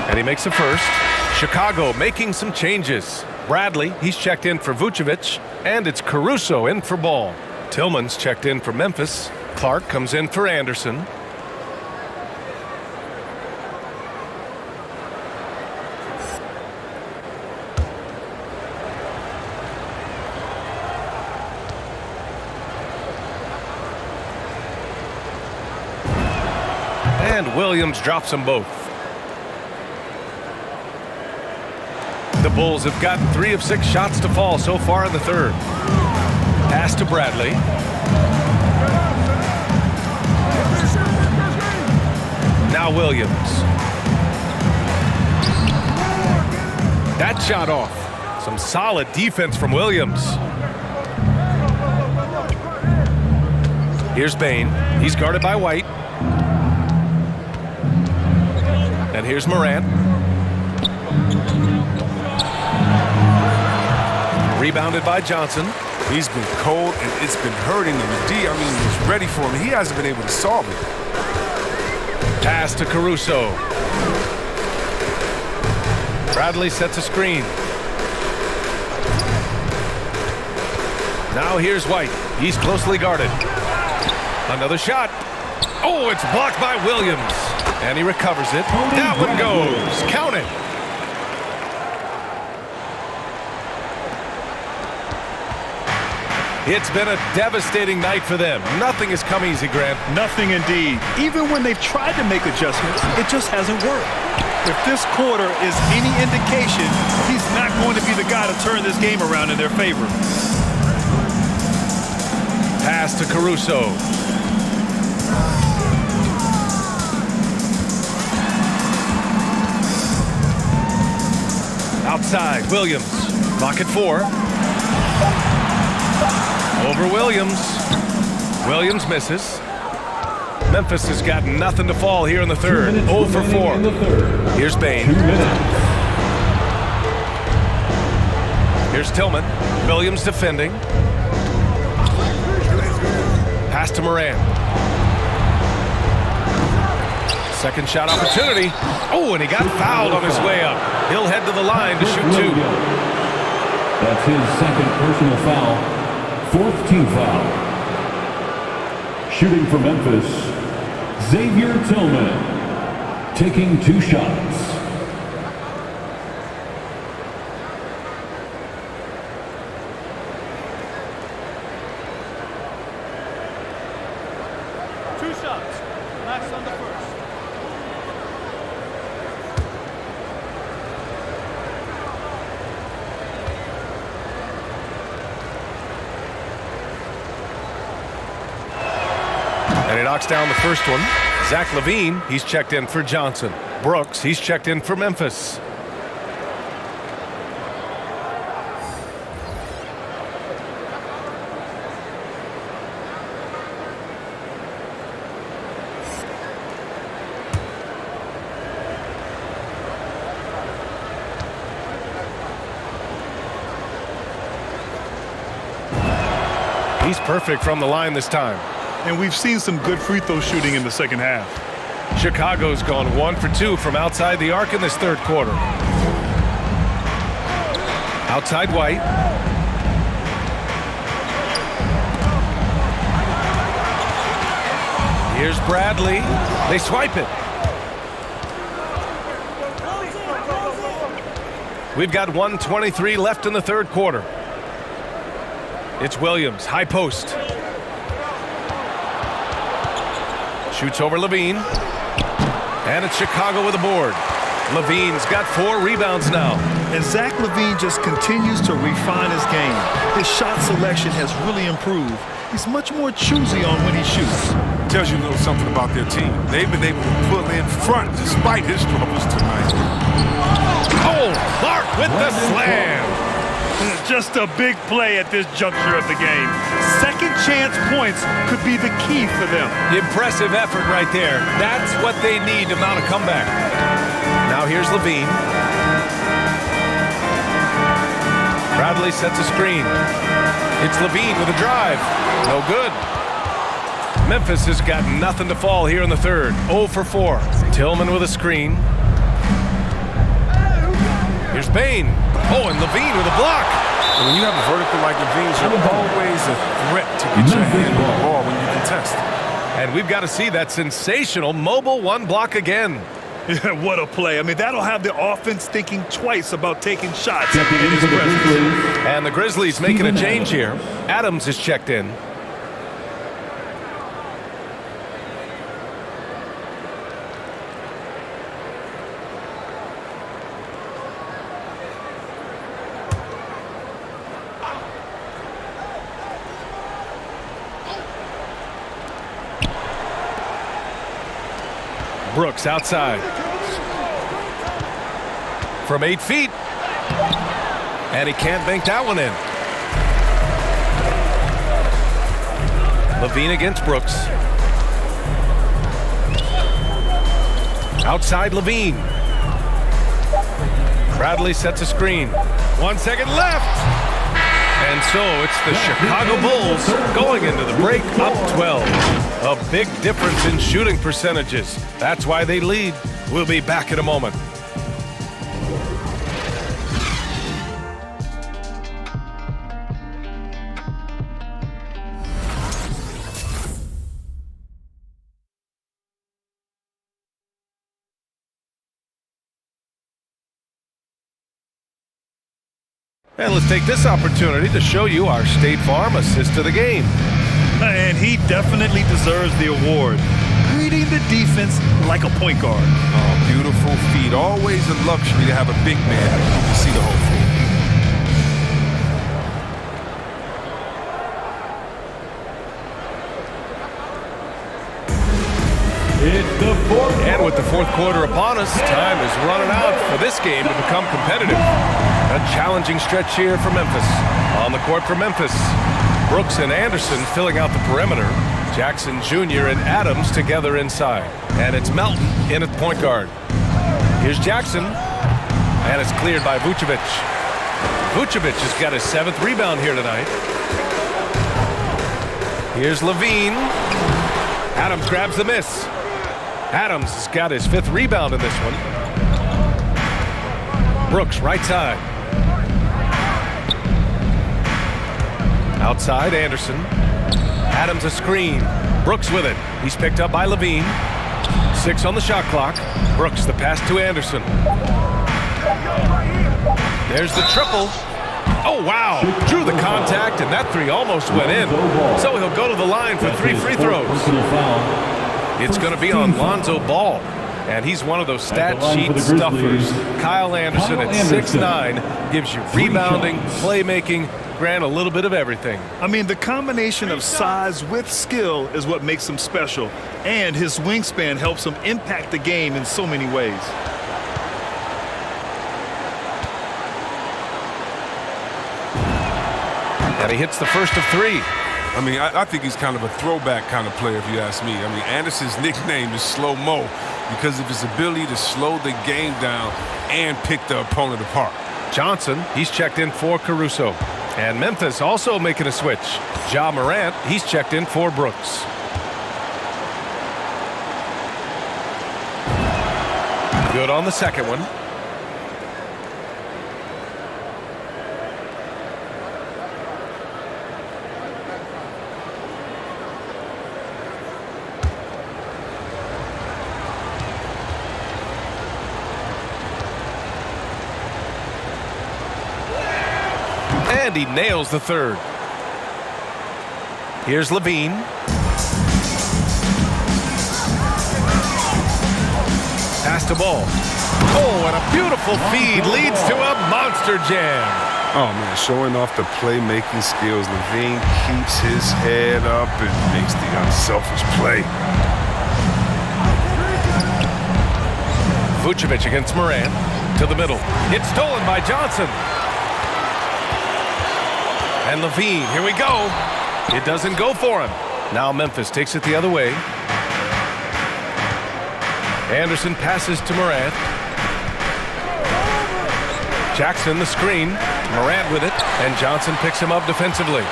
And he makes the first. Chicago making some changes. Bradley, he's checked in for Vucevic, and it's Caruso in for Ball. Tillman's checked in for Memphis. Clark comes in for Anderson. And Williams drops them both. Bulls have gotten 3 of 6 shots to fall so far in the third. Pass to Bradley. Now Williams. That shot off. Some solid defense from Williams. Here's Bane. He's guarded by White. And here's Morant. Rebounded by Johnson. He's been cold, and it's been hurting him. D, was ready for him. He hasn't been able to solve it. Pass to Caruso. Bradley sets a screen. Now here's White. He's closely guarded. Another shot. Oh, it's blocked by Williams. And he recovers it. That one goes. Count it. It's been a devastating night for them. Nothing has come easy, Grant. Nothing indeed. Even when they've tried to make adjustments, it just hasn't worked. If this quarter is any indication, he's not going to be the guy to turn this game around in their favor. Pass to Caruso. Outside, Williams. Clock at 4. Over Williams. Williams misses. Memphis has got nothing to fall here in the third. 0 for 4. Here's Bane. Here's Tillman. Williams defending. Pass to Morant. Second shot opportunity. Oh, and he got fouled on his way up. He'll head to the line to shoot 2. That's his second personal foul. 4th team foul. Shooting for Memphis, Xavier Tillman, taking 2 shots. Max on the first. And he knocks down the first one. Zach LaVine, he's checked in for Johnson. Brooks, he's checked in for Memphis. He's perfect from the line this time. And we've seen some good free throw shooting in the second half. Chicago's gone 1 for 2 from outside the arc in this third quarter. Outside White. Here's Bradley. They swipe it. We've got 1:23 left in the third quarter. It's Williams, high post. Shoots over LaVine. And it's Chicago with a board. LaVine's got 4 rebounds now. And Zach LaVine just continues to refine his game. His shot selection has really improved. He's much more choosy on when he shoots. Tells you a little something about their team. They've been able to pull in front despite his struggles tonight. Oh, Clark with the slam. Just a big play at this juncture of the game. Second chance points could be the key for them. Impressive effort right there. That's what they need to mount a comeback. Now here's LaVine. Bradley sets a screen. It's LaVine with a drive. No good. Memphis has got nothing to fall here in the third. 0 for 4. Tillman with a screen. Here's Bane. Oh, and LaVine with a block. And when you have a vertical like LaVine's, you're always a threat to get your hand on the ball when you contest. And we've got to see that sensational mobile 1 block again. Yeah, what a play. I mean, that'll have the offense thinking twice about taking shots. And the Grizzlies making a change here. Adams is checked in. Brooks outside. From 8 feet. And he can't bank that one in. Levine against Brooks. Outside Levine. Bradley sets a screen. 1 second left. And so it's the Chicago Bulls going into the break up 12. A big difference in shooting percentages. That's why they lead. We'll be back in a moment. And let's take this opportunity to show you our State Farm assist to the game. And he definitely deserves the award. Reading the defense like a point guard. Oh, beautiful feet. Always a luxury to have a big man who can see the whole field. And with the fourth quarter upon us, time is running out for this game to become competitive. A challenging stretch here for Memphis. On the court for Memphis, Brooks and Anderson filling out the perimeter. Jackson Jr. and Adams together inside. And it's Melton in at point guard. Here's Jackson. And it's cleared by Vucevic. Vucevic has got his 7th rebound here tonight. Here's Levine. Adams grabs the miss. Adams has got his 5th rebound in this one. Brooks right side. Outside Anderson. Adams a screen. Brooks with it. He's picked up by Levine. 6 on the shot clock. Brooks the pass to Anderson. There's the triple. Oh, wow. Drew the contact, and that 3 almost went in. So he'll go to the line for 3 free throws. It's going to be on Lonzo Ball. And he's one of those stat sheet stuffers. Kyle Anderson at 6'9" gives you rebounding, playmaking, Grant, a little bit of everything. I mean, the combination of size with skill is what makes him special. And his wingspan helps him impact the game in so many ways. And he hits the first of 3. I mean, I think he's kind of a throwback kind of player, if you ask me. I mean, Anderson's nickname is Slow-Mo because of his ability to slow the game down and pick the opponent apart. Johnson, he's checked in for Caruso. And Memphis also making a switch. Ja Morant, he's checked in for Brooks. Good on the second one. And he nails the third. Here's Levine. Pass to Ball. Oh, and a beautiful feed leads to a monster jam. Oh, man, showing off the playmaking skills. Levine keeps his head up and makes the unselfish play. Vucevic against Morant. To the middle. It's stolen by Johnson. And Levine, here we go. It doesn't go for him. Now Memphis takes it the other way. Anderson passes to Morant. Jackson the screen. Morant with it. And Johnson picks him up defensively.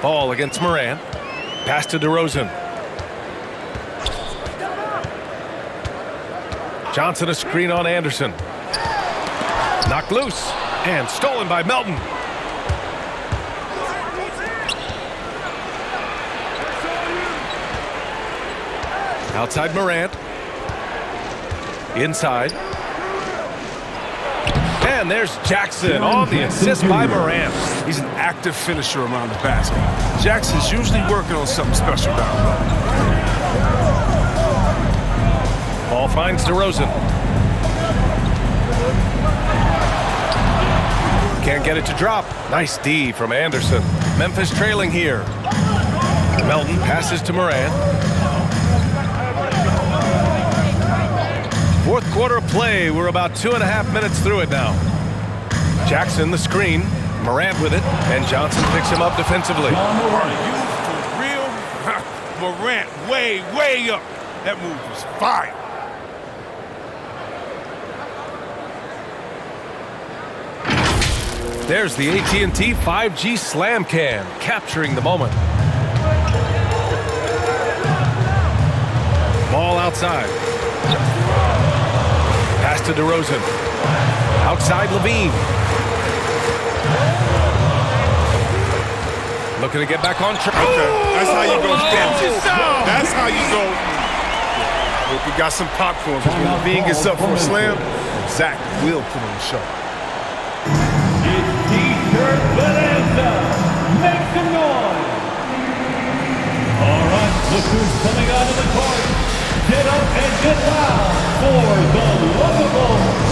Ball against Morant. Pass to DeRozan. Johnson a screen on Anderson. Knocked loose and stolen by Melton. Outside Morant. Inside. And there's Jackson on the assist by Morant. He's an active finisher around the basket. Jackson's usually working on something special down low. Ball finds DeRozan. Can't get it to drop. Nice D from Anderson. Memphis trailing here. Melton passes to Morant. quarter of play. We're about 2.5 minutes through it now. Jackson, the screen. Morant with it, and Johnson picks him up defensively. Are you for real? Morant way up. That move was fire. There's the AT&T 5G Slam Cam, capturing the moment. Ball outside. Pass to DeRozan. Outside Levine. Looking to get back on track. Okay, that's how you go. That's how you go. Hope you got some popcorn. Because when Levine gets up for a slam, Zach will put on the show. It's T-shirt Bonanza. Make some noise. All right, look who's coming out of the court. Get up and get loud for the Lovable.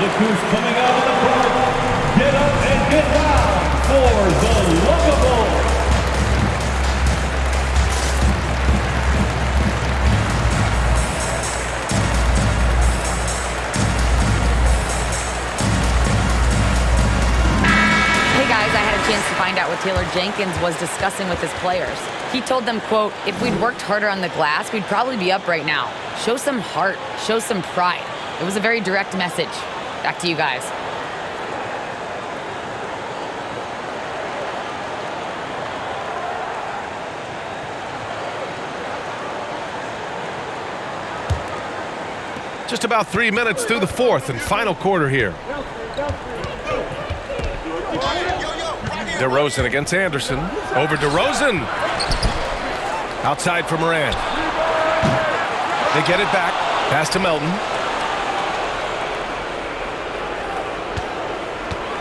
Look who's coming out of the court. Get up and get loud for the Lovable. Hey guys, I had a chance to find out what Taylor Jenkins was discussing with his players. He told them, quote, if we'd worked harder on the glass, we'd probably be up right now. Show some heart, show some pride. It was a very direct message. Back to you guys. Just about 3 minutes through the fourth and final quarter here. DeRozan against Anderson. Over DeRozan. Outside for Morant. They get it back. Pass to Melton.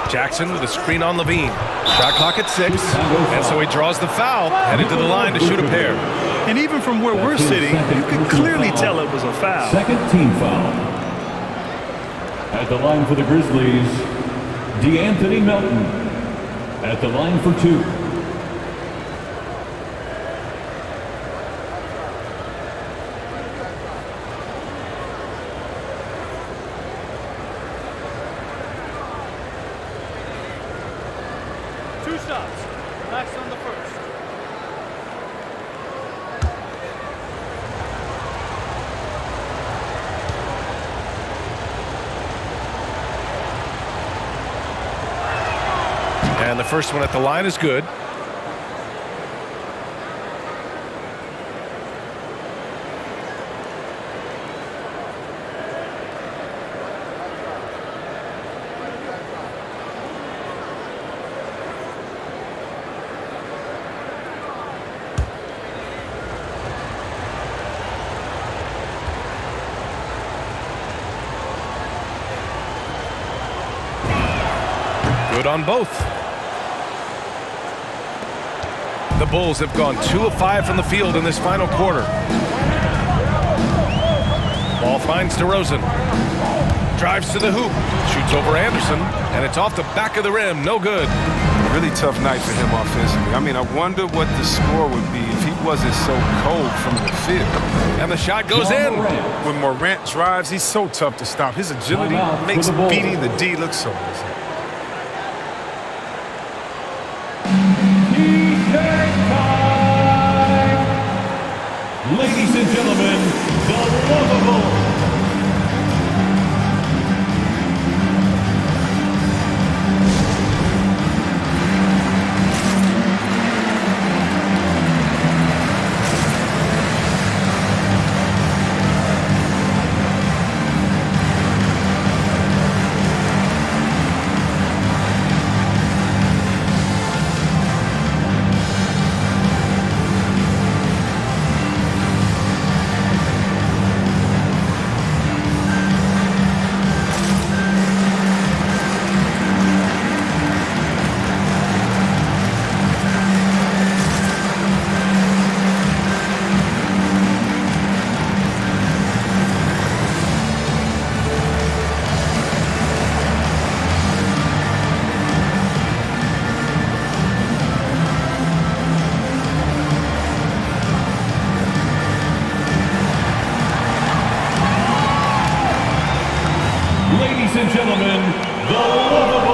Jackson with a screen on Levine. Shot clock at 6. And so he draws the foul. Headed to the line to shoot a pair. And even from where we're sitting, you can clearly tell it was a foul. Second team foul. At the line for the Grizzlies, DeAnthony Melton. At the line for 2. Two shots. Max on the first. And the first one at the line is good. Good on both. The Bulls have gone 2 of 5 from the field in this final quarter. Ball finds DeRozan. Drives to the hoop. Shoots over Anderson. And it's off the back of the rim. No good. Really tough night for him offensively. I mean, I wonder what the score would be if he wasn't so cold from the field. And the shot goes in. When Morant drives, he's so tough to stop. His agility makes beating the D look so easy. Ladies and gentlemen, the Lovable. Ladies and gentlemen, the lovable.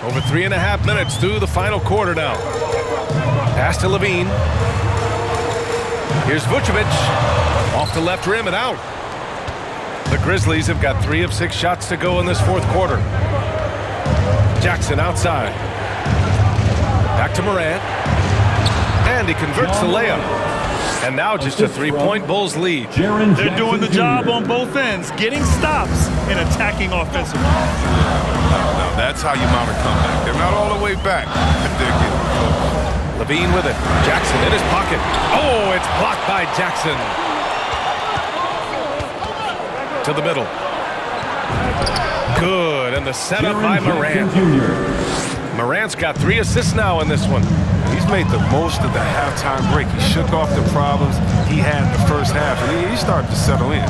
Over 3.5 minutes through the final quarter now. Pass to Levine. Here's Vucevic. Off the left rim and out. The Grizzlies have got 3 of 6 shots to go in this fourth quarter. Jackson outside. Back to Morant. And he converts the layup. And now just a 3-point Bulls lead. They're doing the job on both ends, getting stops and attacking offensively. Now that's how you mount a comeback. They're not all the way back, but they're getting close. Levine with it. Jackson in his pocket. Oh, it's blocked by Jackson. To the middle. Good, and the setup by Morant. Morant's got 3 assists now in this one. He's made the most of the halftime break. He shook off the problems he had in the first half, and he started to settle in.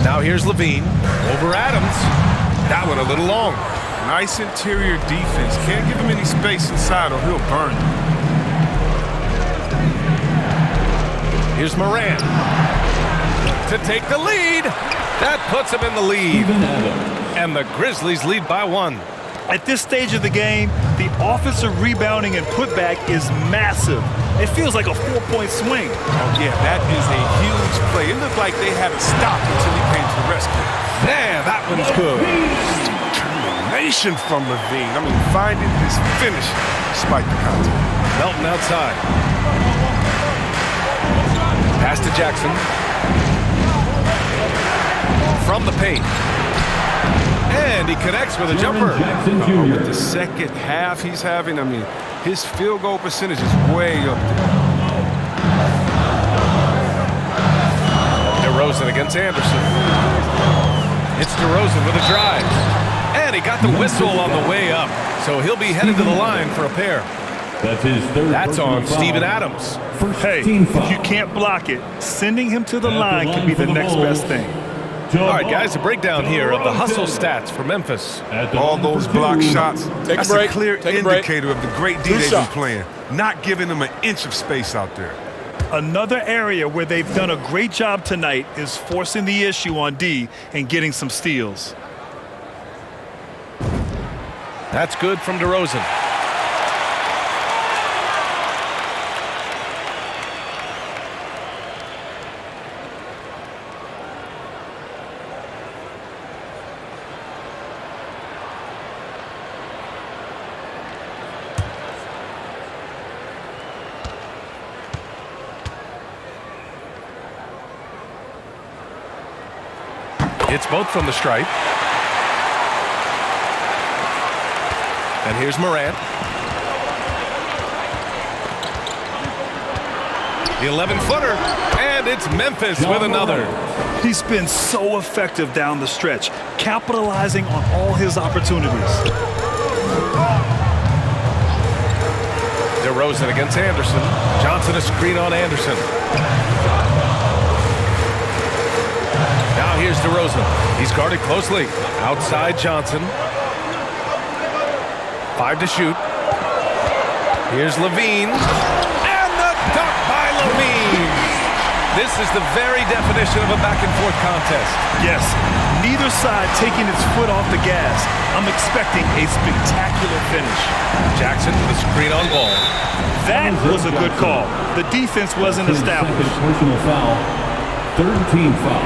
Now here's Levine over Adams. That one a little long. Nice interior defense. Can't give him any space inside or he'll burn you. Here's Morant to take the lead. That puts him in the lead. And the Grizzlies lead by 1. At this stage of the game, the offensive rebounding and putback is massive. It feels like a 4-point swing. Oh, yeah, that is a huge play. It looked like they had to stop until he came to the rescue. Man, that one's good. Determination from Levine. I mean, finding his finish despite the contact. Melton outside. Pass to Jackson. From the paint. And he connects with a jumper. With the second half he's having, I mean, his field goal percentage is way up there. DeRozan against Anderson. It's DeRozan with a drive. And he got the whistle on the way up. So he'll be headed to the line for a pair. That's his third. That's on Steven Adams. Hey, if you can't block it, sending him to the line could be the next best thing. All right, guys, a breakdown here of the hustle stats for Memphis. All those block shots, that's a clear indicator of the great D they've been playing, not giving them an inch of space out there. Another area where they've done a great job tonight is forcing the issue on D and getting some steals. That's good from DeRozan. It's both from the stripe. And here's Morant. The 11-footer. And it's Memphis with another. He's been so effective down the stretch, capitalizing on all his opportunities. DeRozan against Anderson. Johnson a screen on Anderson. Now here's DeRozan. He's guarded closely. Outside Johnson. 5 to shoot. Here's Levine. And the dunk by Levine. This is the very definition of a back-and-forth contest. Yes, neither side taking its foot off the gas. I'm expecting a spectacular finish. Jackson with a screen on ball. That was a good call. The defense wasn't established. Personal foul. Third team foul.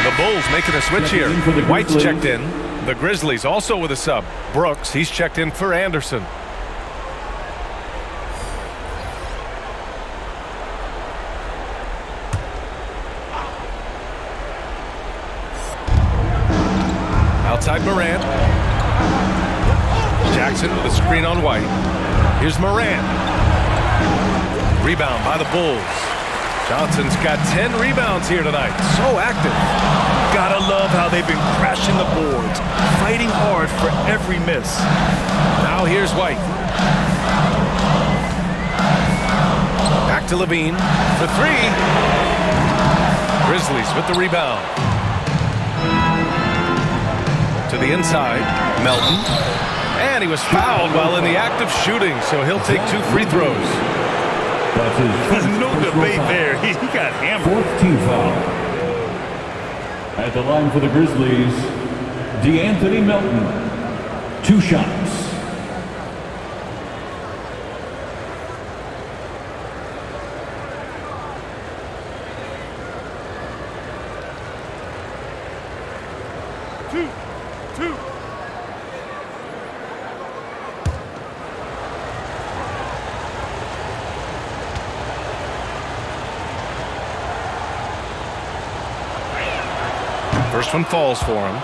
The Bulls making a switch here. White's checked in. The Grizzlies also with a sub. Brooks, he's checked in for Anderson. Outside Morant. Jackson with a screen on White. Here's Morant. Rebound by the Bulls. Johnson's got 10 rebounds here tonight. So active. Gotta love how they've been crashing the boards, fighting hard for every miss. Now here's White. Back to Levine for three. Grizzlies with the rebound. To the inside, Melton. And he was fouled while in the act of shooting, so he'll take 2 free throws. No debate there. He got hammered. 4th team foul. At the line for the Grizzlies, DeAnthony Melton. 2 shots. Two. First one falls for him.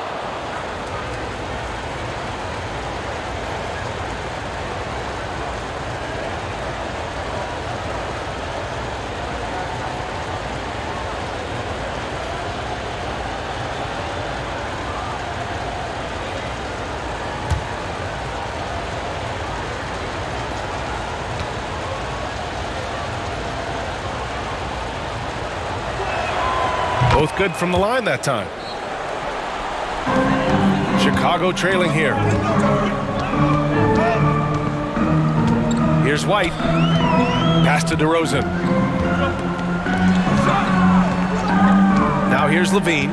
Both good from the line that time. Chicago trailing here. Here's White. Pass to DeRozan. Now here's Levine.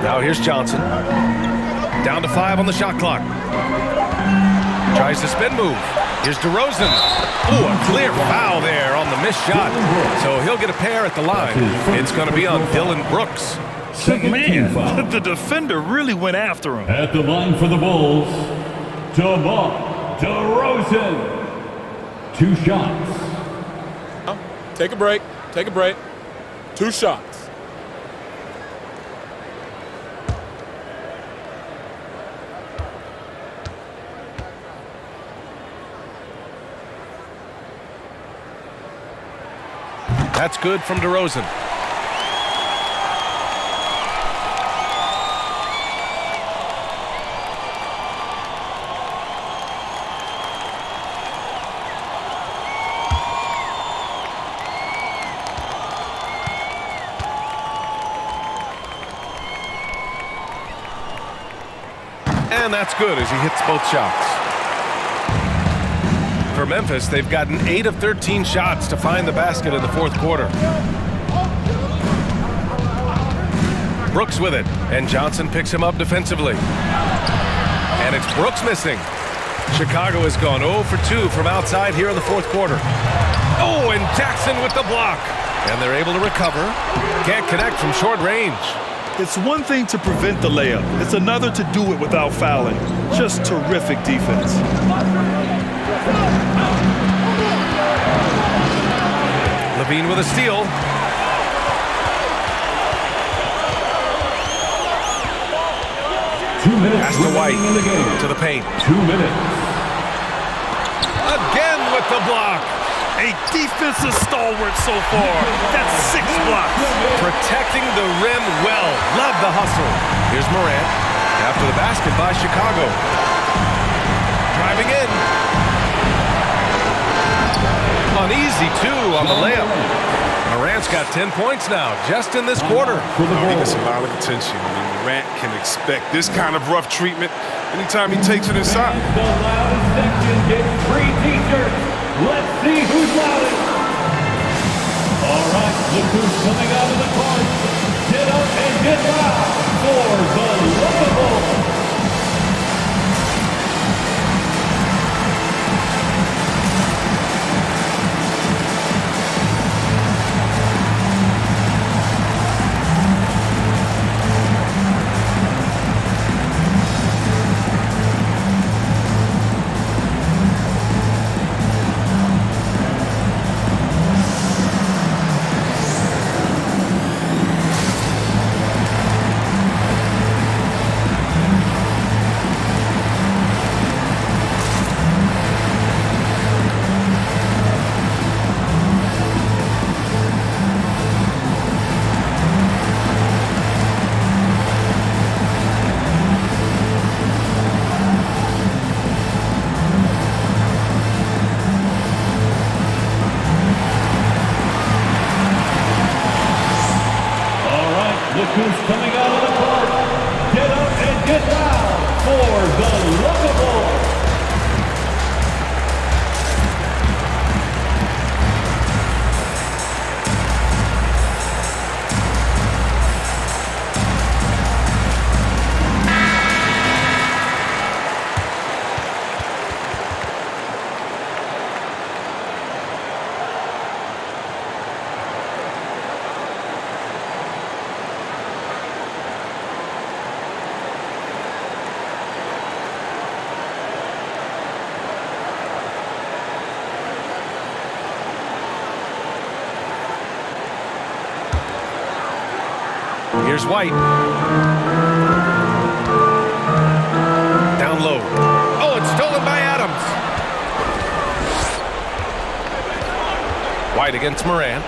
Now here's Johnson. Down to 5 on the shot clock. Tries the spin move. Here's DeRozan. Ooh, a clear foul there on the missed shot. So he'll get a pair at the line. It's going to be on Dylan Brooks. Man, the defender really went after him. At the line for the Bulls, DeMar DeRozan. 2 shots. Take a break. 2 shots. That's good from DeRozan. And that's good as he hits both shots. For Memphis, they've gotten 8 of 13 shots to find the basket in the 4th quarter. Brooks with it, and Johnson picks him up defensively. And it's Brooks missing. Chicago has gone 0 for 2 from outside here in the 4th quarter. Oh, and Jackson with the block. And they're able to recover. Can't connect from short range. It's one thing to prevent the layup. It's another to do it without fouling. Just terrific defense. Levine with a steal. Pass to White. To the paint. 2 minutes. Again with the block. A defensive stalwart so far. That's 6 blocks. Protecting the rim well. Love the hustle. Here's Morant. After the basket by Chicago. Driving in. Uneasy, too, on the layup. Morant's got 10 points now, just in this quarter. He gets a lot of attention. I mean, Morant can expect this kind of rough treatment anytime he takes it inside. The loudest section gets free t-shirts. Let's see who's loudest. All right, look who's coming out of the court. Get up and get loud for the Luka Bulls. Here's White. Down low. Oh, it's stolen by Adams. White against Morant.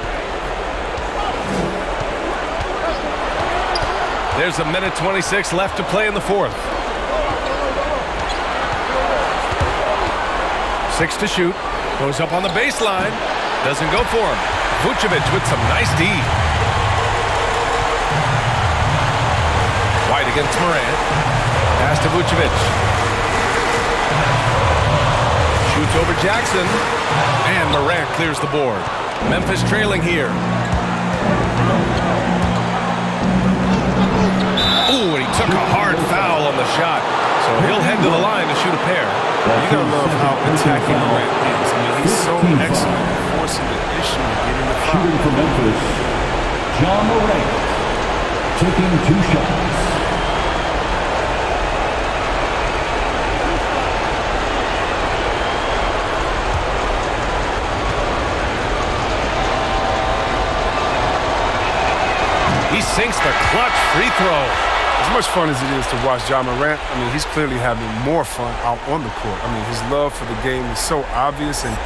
There's a minute 26 left to play in the fourth. 6 to shoot. Goes up on the baseline. Doesn't go for him. Vucevic with some nice D. White against Morant. Pass to Vucevic. Shoots over Jackson. And Morant clears the board. Memphis trailing here. Ooh, and he took a hard foul on the shot. So he'll head to the line to shoot a pair. You gotta love how attacking Durant is. I mean, he's so excellent at forcing the issue and getting the foul. Shooting for Memphis, John Morant, taking 2 shots. He sinks the clutch free throw. As much fun as it is to watch John Morant, I mean, he's clearly having more fun out on the court. I mean, his love for the game is so obvious, and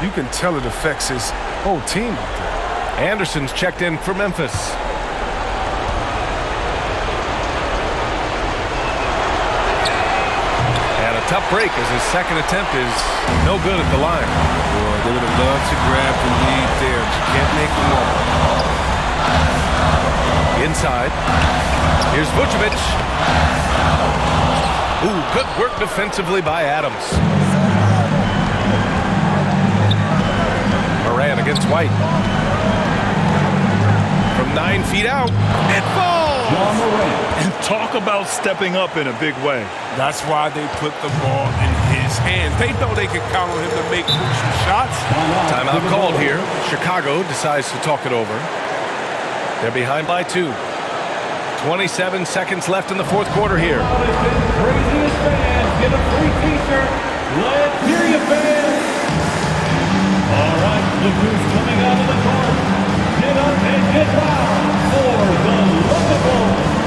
you can tell it affects his whole team out there. Anderson's checked in for Memphis. And a tough break as his second attempt is no good at the line. Boy, they would have loved to grab the lead there, but you can't make them all. Inside. Here's Vucevic. Ooh, good work defensively by Adams. Morant against White. From 9 feet out. It falls! John Morant. And talk about stepping up in a big way. That's why they put the ball in his hands. They know they can count on him to make crucial shots. Timeout called here. Chicago decides to talk it over. They're behind by 2. 27 seconds left in the fourth quarter here. Craziest fans get a free t-shirt. Let's hear you, fans. All right, look who's coming out of the court. Get up and get loud for the Lookable.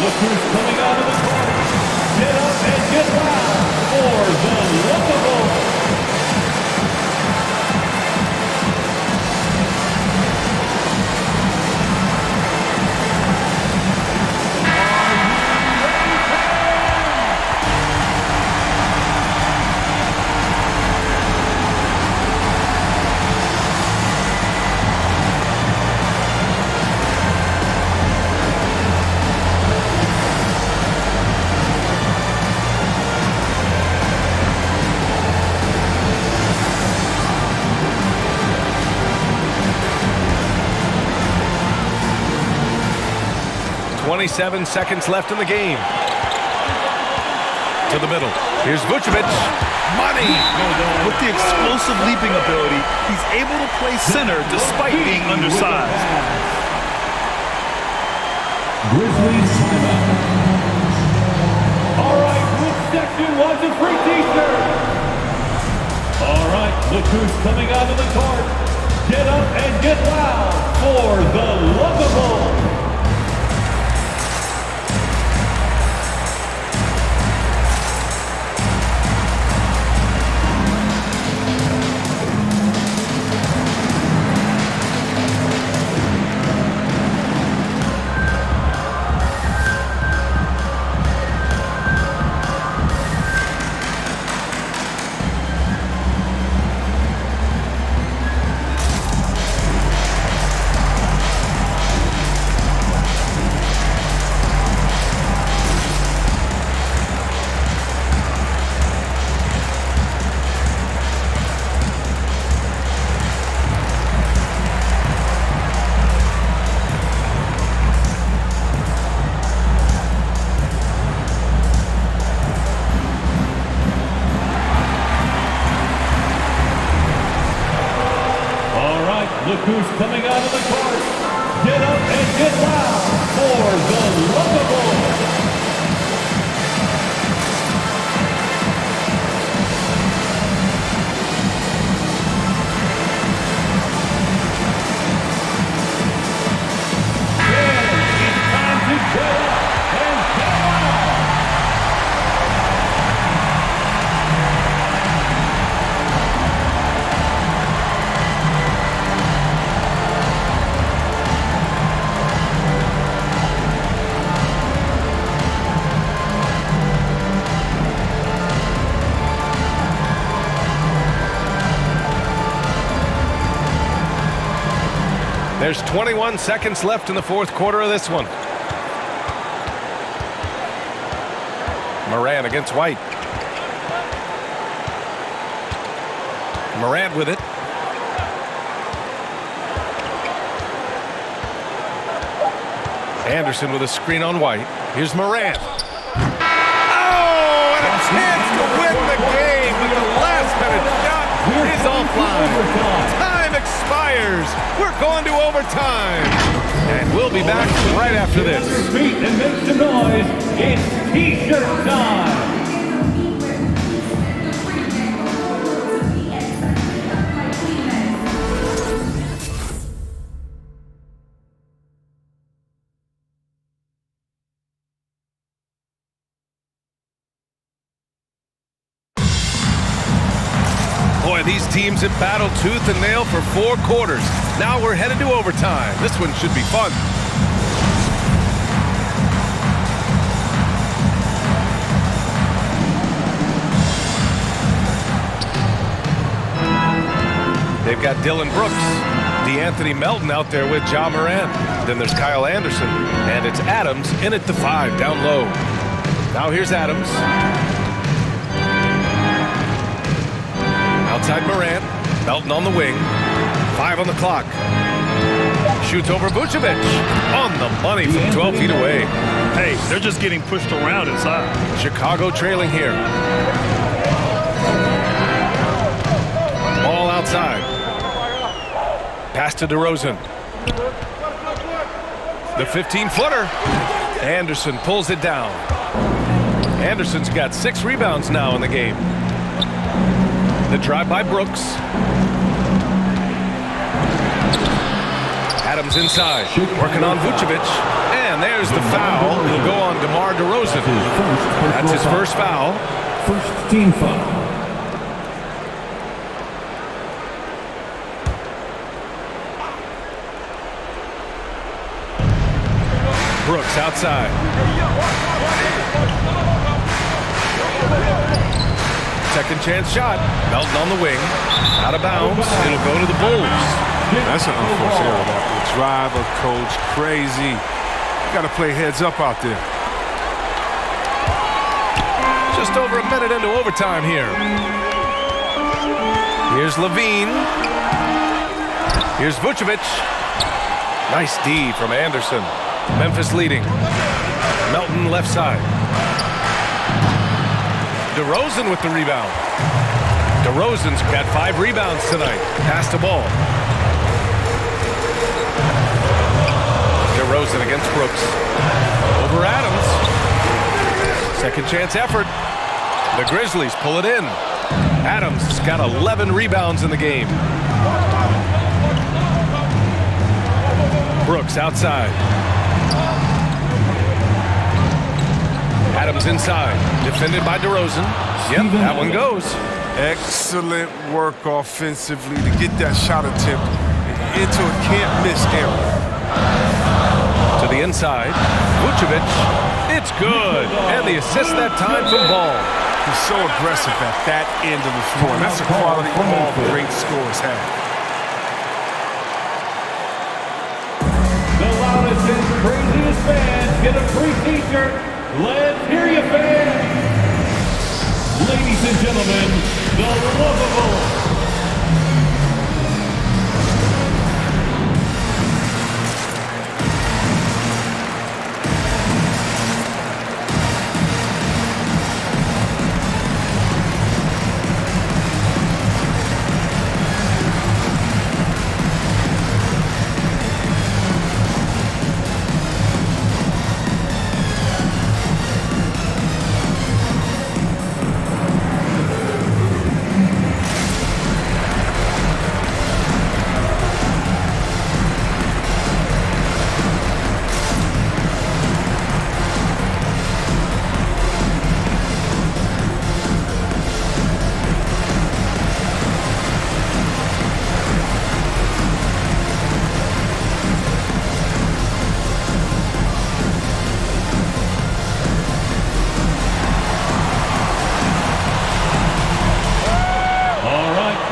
Look who's coming out of the corner. Get up and get loud for the Lookable. .27 seconds left in the game. To the middle. Here's Vucevic. Money! With the explosive leaping ability, he's able to play center despite being undersized. Grizzlies timeout. All right, which section wants a free t-shirt? All right, look who's coming out of the court. Get up and get loud for the Lookable. look who's coming out of the court. Get up and get loud for the Lovable. There's 21 seconds left in the fourth quarter of this one. Morant against White. Morant with it. Anderson with a screen on White. Here's Morant. Oh, and a chance to win the game, but the last-minute shot is offline. Time expires. We're going to overtime. And we'll be back right after this. Feet and make some noise. It's T-shirt time. Boy, these teams have battled tooth and nail for 4 quarters. Now we're headed to overtime. This one should be fun. They've got Dylan Brooks, DeAnthony Melton out there with Ja Morant. Then there's Kyle Anderson, and it's Adams in at the 5 down low. Now here's Adams. Outside Morant, Melton on the wing, 5 on the clock. Shoots over Vucevic, on the money from 12 feet away. Hey, they're just getting pushed around inside. Chicago trailing here. Ball outside. Pass to DeRozan. The 15-footer. Anderson pulls it down. Anderson's got 6 rebounds now in the game. The drive by Brooks. Adams inside, working on Vucevic. And there's the foul. It'll go on DeMar DeRozan. That's his first foul. First team foul. Brooks outside. Second chance shot. Melton on the wing. Out of bounds. It'll go to the Bulls. That's an unforced error. That drive a coach crazy. You got to play heads up out there. Just over a minute into overtime here. Here's Levine. Here's Vucevic. Nice D from Anderson. Memphis leading. Melton left side. DeRozan with the rebound. DeRozan's got 5 rebounds tonight. Pass the ball. DeRozan against Brooks. Over Adams. Second chance effort. The Grizzlies pull it in. Adams has got 11 rebounds in the game. Brooks outside. Adams inside. Defended by DeRozan. Yep, that one goes. Excellent work offensively to get that shot attempt into a can't-miss area. To the inside. Vucevic. It's good. And the assist that time from Ball. He's so aggressive at that end of the floor. That's a quality ball great scorers have. The loudest and craziest fans get a free T-shirt. Let's hear you, fans. Ladies and gentlemen, the Lovable.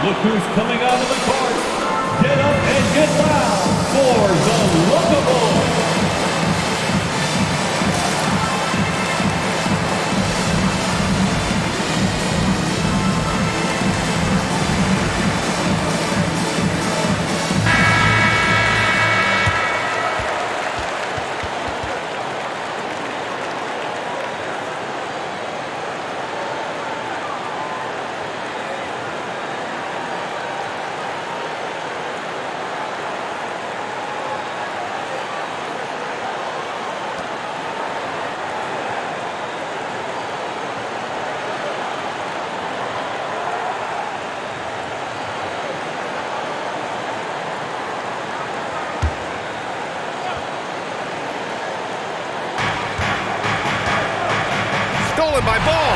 look who's coming out of the court. Get up and get loud for the Lookables. Stolen by Ball.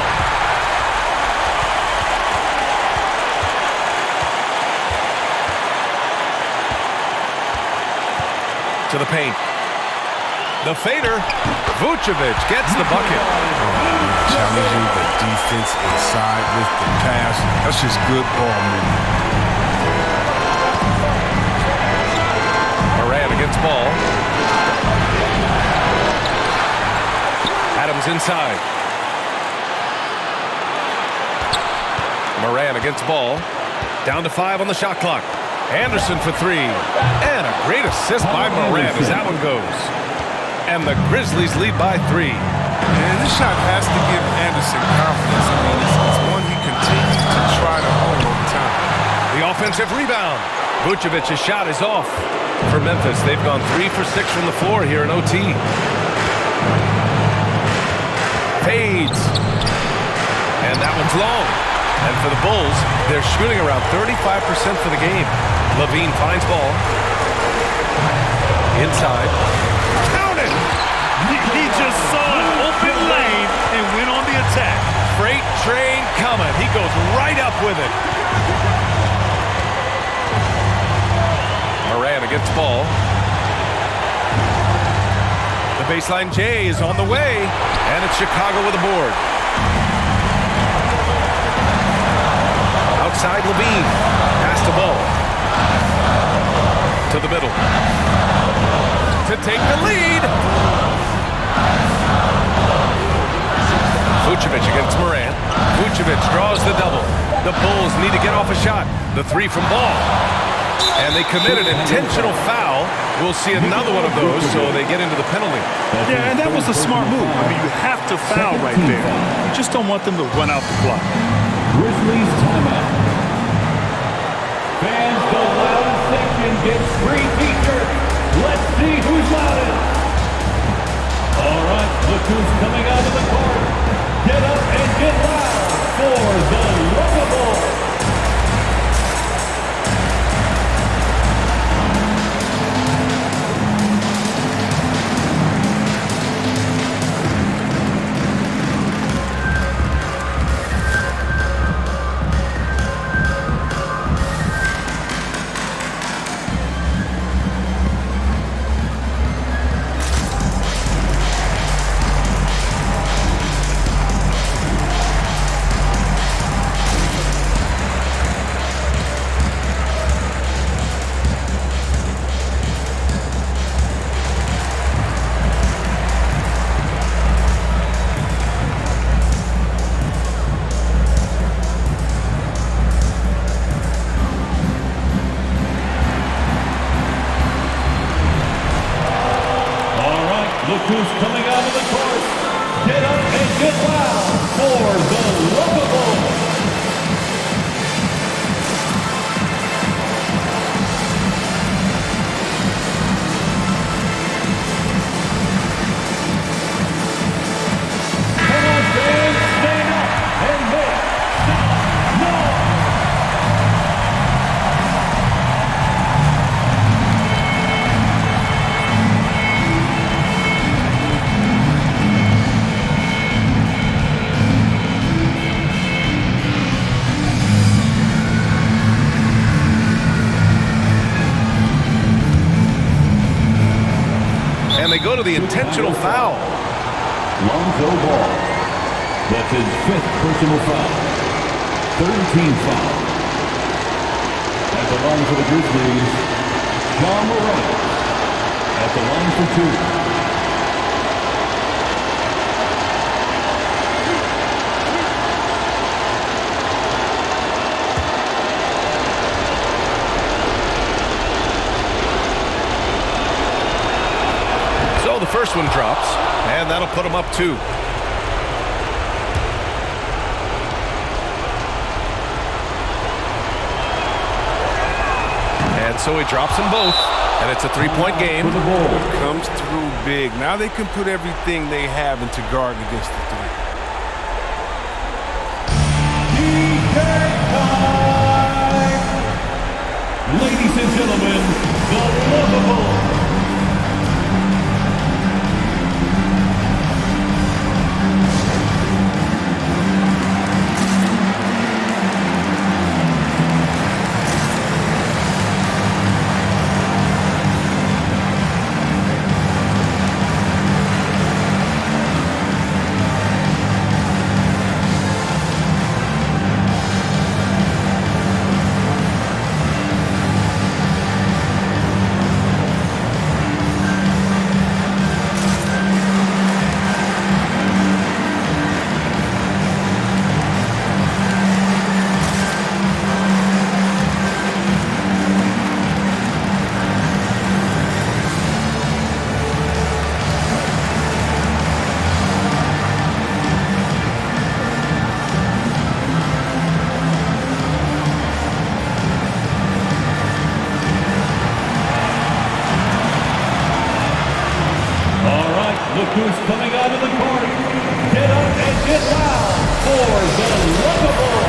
To the paint. The fader. Vucevic gets the bucket. Challenging the defense inside with the pass. That's just good ball movement. Morant against Ball. Adams inside. Morant against Ball. Down to 5 on the shot clock. Anderson for 3. And a great assist by Morant as that one goes. And the Grizzlies lead by 3. And this shot has to give Anderson confidence. I mean, it's one he continues to try to hold over time. The offensive rebound. Vucevic's shot is off for Memphis. They've gone 3 for 6 from the floor here in OT. Fades. And that one's long. And for the Bulls, they're shooting around 35% for the game. Levine finds Ball. Inside. Count it! He just saw an open lane and went on the attack. Freight train coming. He goes right up with it. Morant against Ball. The baseline J is on the way. And it's Chicago with a board. Outside Levine. Pass the Ball. To the middle. To take the lead. Vucevic against Morant. Vucevic draws the double. The Bulls need to get off a shot. The 3 from Ball. And they committed an intentional foul. We'll see another one of those, so they get into the penalty. Yeah, and that was a smart move. I mean, you have to foul right there. You just don't want them to run out the clock. Grizzlies timeout. Fans, the loudest section gets free t-shirts. Let's see who's loudest. All right, look who's coming out of the court. Get up and get loud for the Lookables. Look who's coming out of the court. Get up and get loud for the Lookables. Come on, fans, stand up and make some noise. And they go to the intentional foul. Lonzo Ball. That's his 5th personal foul. 13 foul. At the line for the Grizzlies, John Morant. At the line for 2. So the first one drops, and that'll put him up 2. And so he drops them both, and it's a 3-point game. Comes through big. Now they can put everything they have into guard against the 3. Ladies and gentlemen, the lovable Look who's coming out of the court. Get up and get loud for the lovable.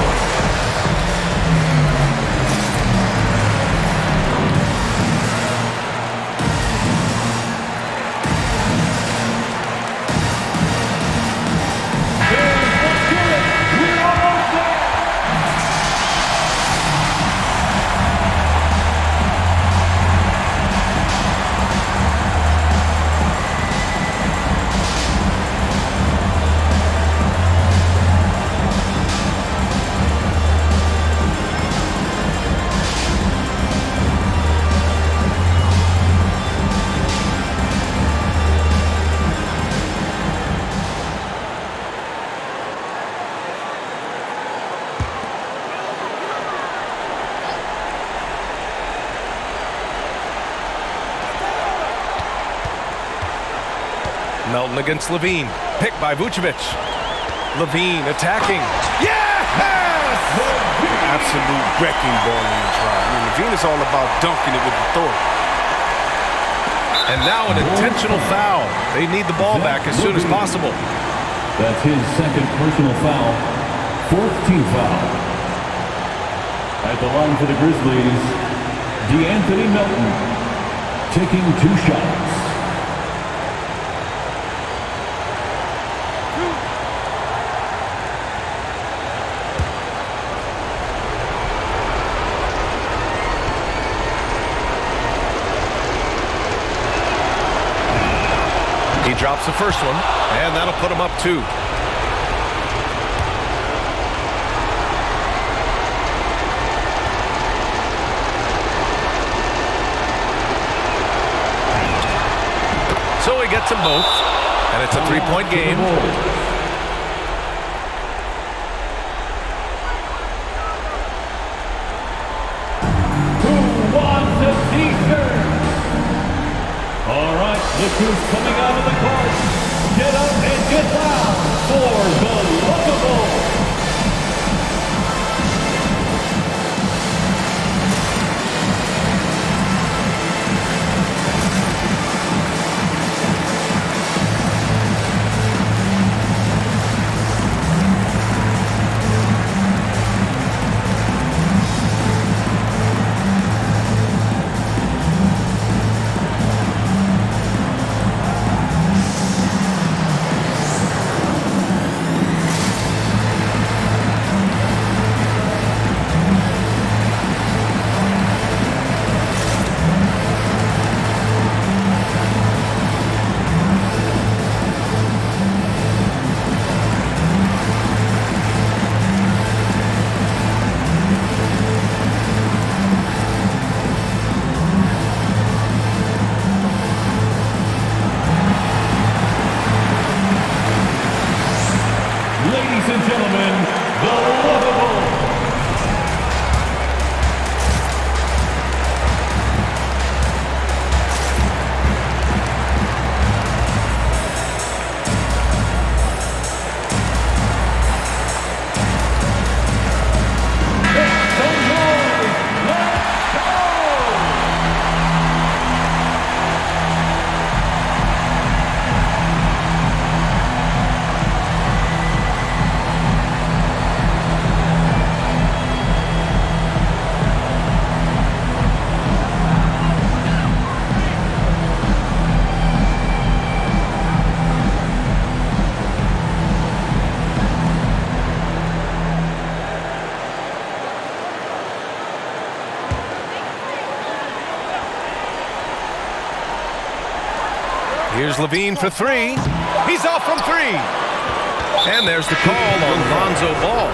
Melton against Levine. Picked by Vucevic. Levine attacking. Yes! absolute wrecking ball in the drive. I mean, Levine is all about dunking it with authority. And now an intentional foul. They need the ball back as soon as possible. That's his second personal foul. Fourth team foul. At the line for the Grizzlies, DeAnthony Melton taking 2 shots. He drops the first one, and that'll put him up 2. So he gets them both, and it's a 3-point game. Who wants a t-shirt? All right, look who's coming out of the court. Get up and get loud for the Lookable. Here's Levine for three. He's off from three. And there's the call on Lonzo Ball.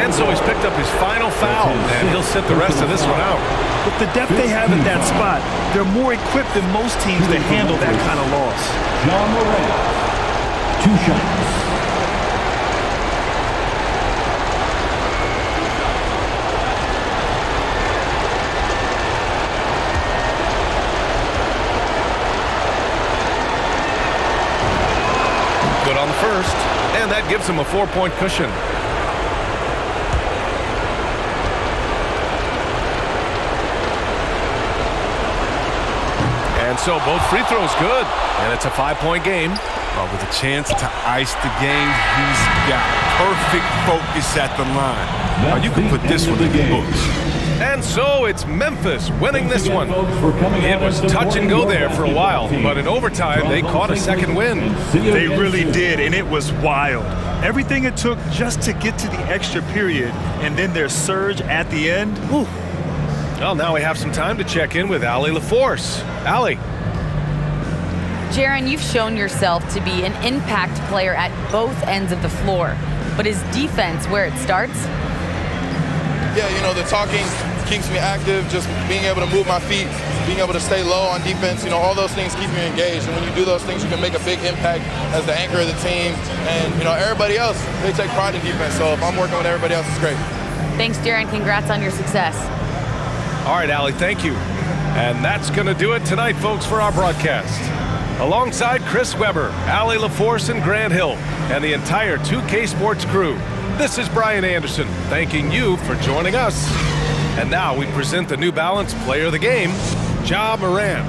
And so he's picked up his final foul, and he'll sit the rest of this one out. With the depth they have at that spot, they're more equipped than most teams to handle that kind of loss. John Morant, 2 shots. Good on the first, and that gives him a 4-point cushion. And so both free throws good, and it's a 5-point game. With a chance to ice the game, he's got perfect focus at the line. Now you can put this one in the books. And so it's Memphis winning this one. It was touch and go there for a while, but in overtime they caught a second win. They really did, and it was wild. Everything it took just to get to the extra period, and then their surge at the end. Whew. Well, now we have some time to check in with Allie LaForce. Allie. Jaron, you've shown yourself to be an impact player at both ends of the floor. But is defense where it starts? Yeah, you know, the talking keeps me active, just being able to move my feet, being able to stay low on defense, you know, all those things keep you engaged. And when you do those things, you can make a big impact as the anchor of the team. And, you know, everybody else, they take pride in defense. So if I'm working with everybody else, it's great. Thanks, Jaron. Congrats on your success. All right, Allie, thank you. And that's going to do it tonight, folks, for our broadcast. Alongside Chris Webber, Allie LaForce, and Grant Hill, and the entire 2K Sports crew, this is Brian Anderson, thanking you for joining us. And now we present the New Balance Player of the Game, Ja Morant.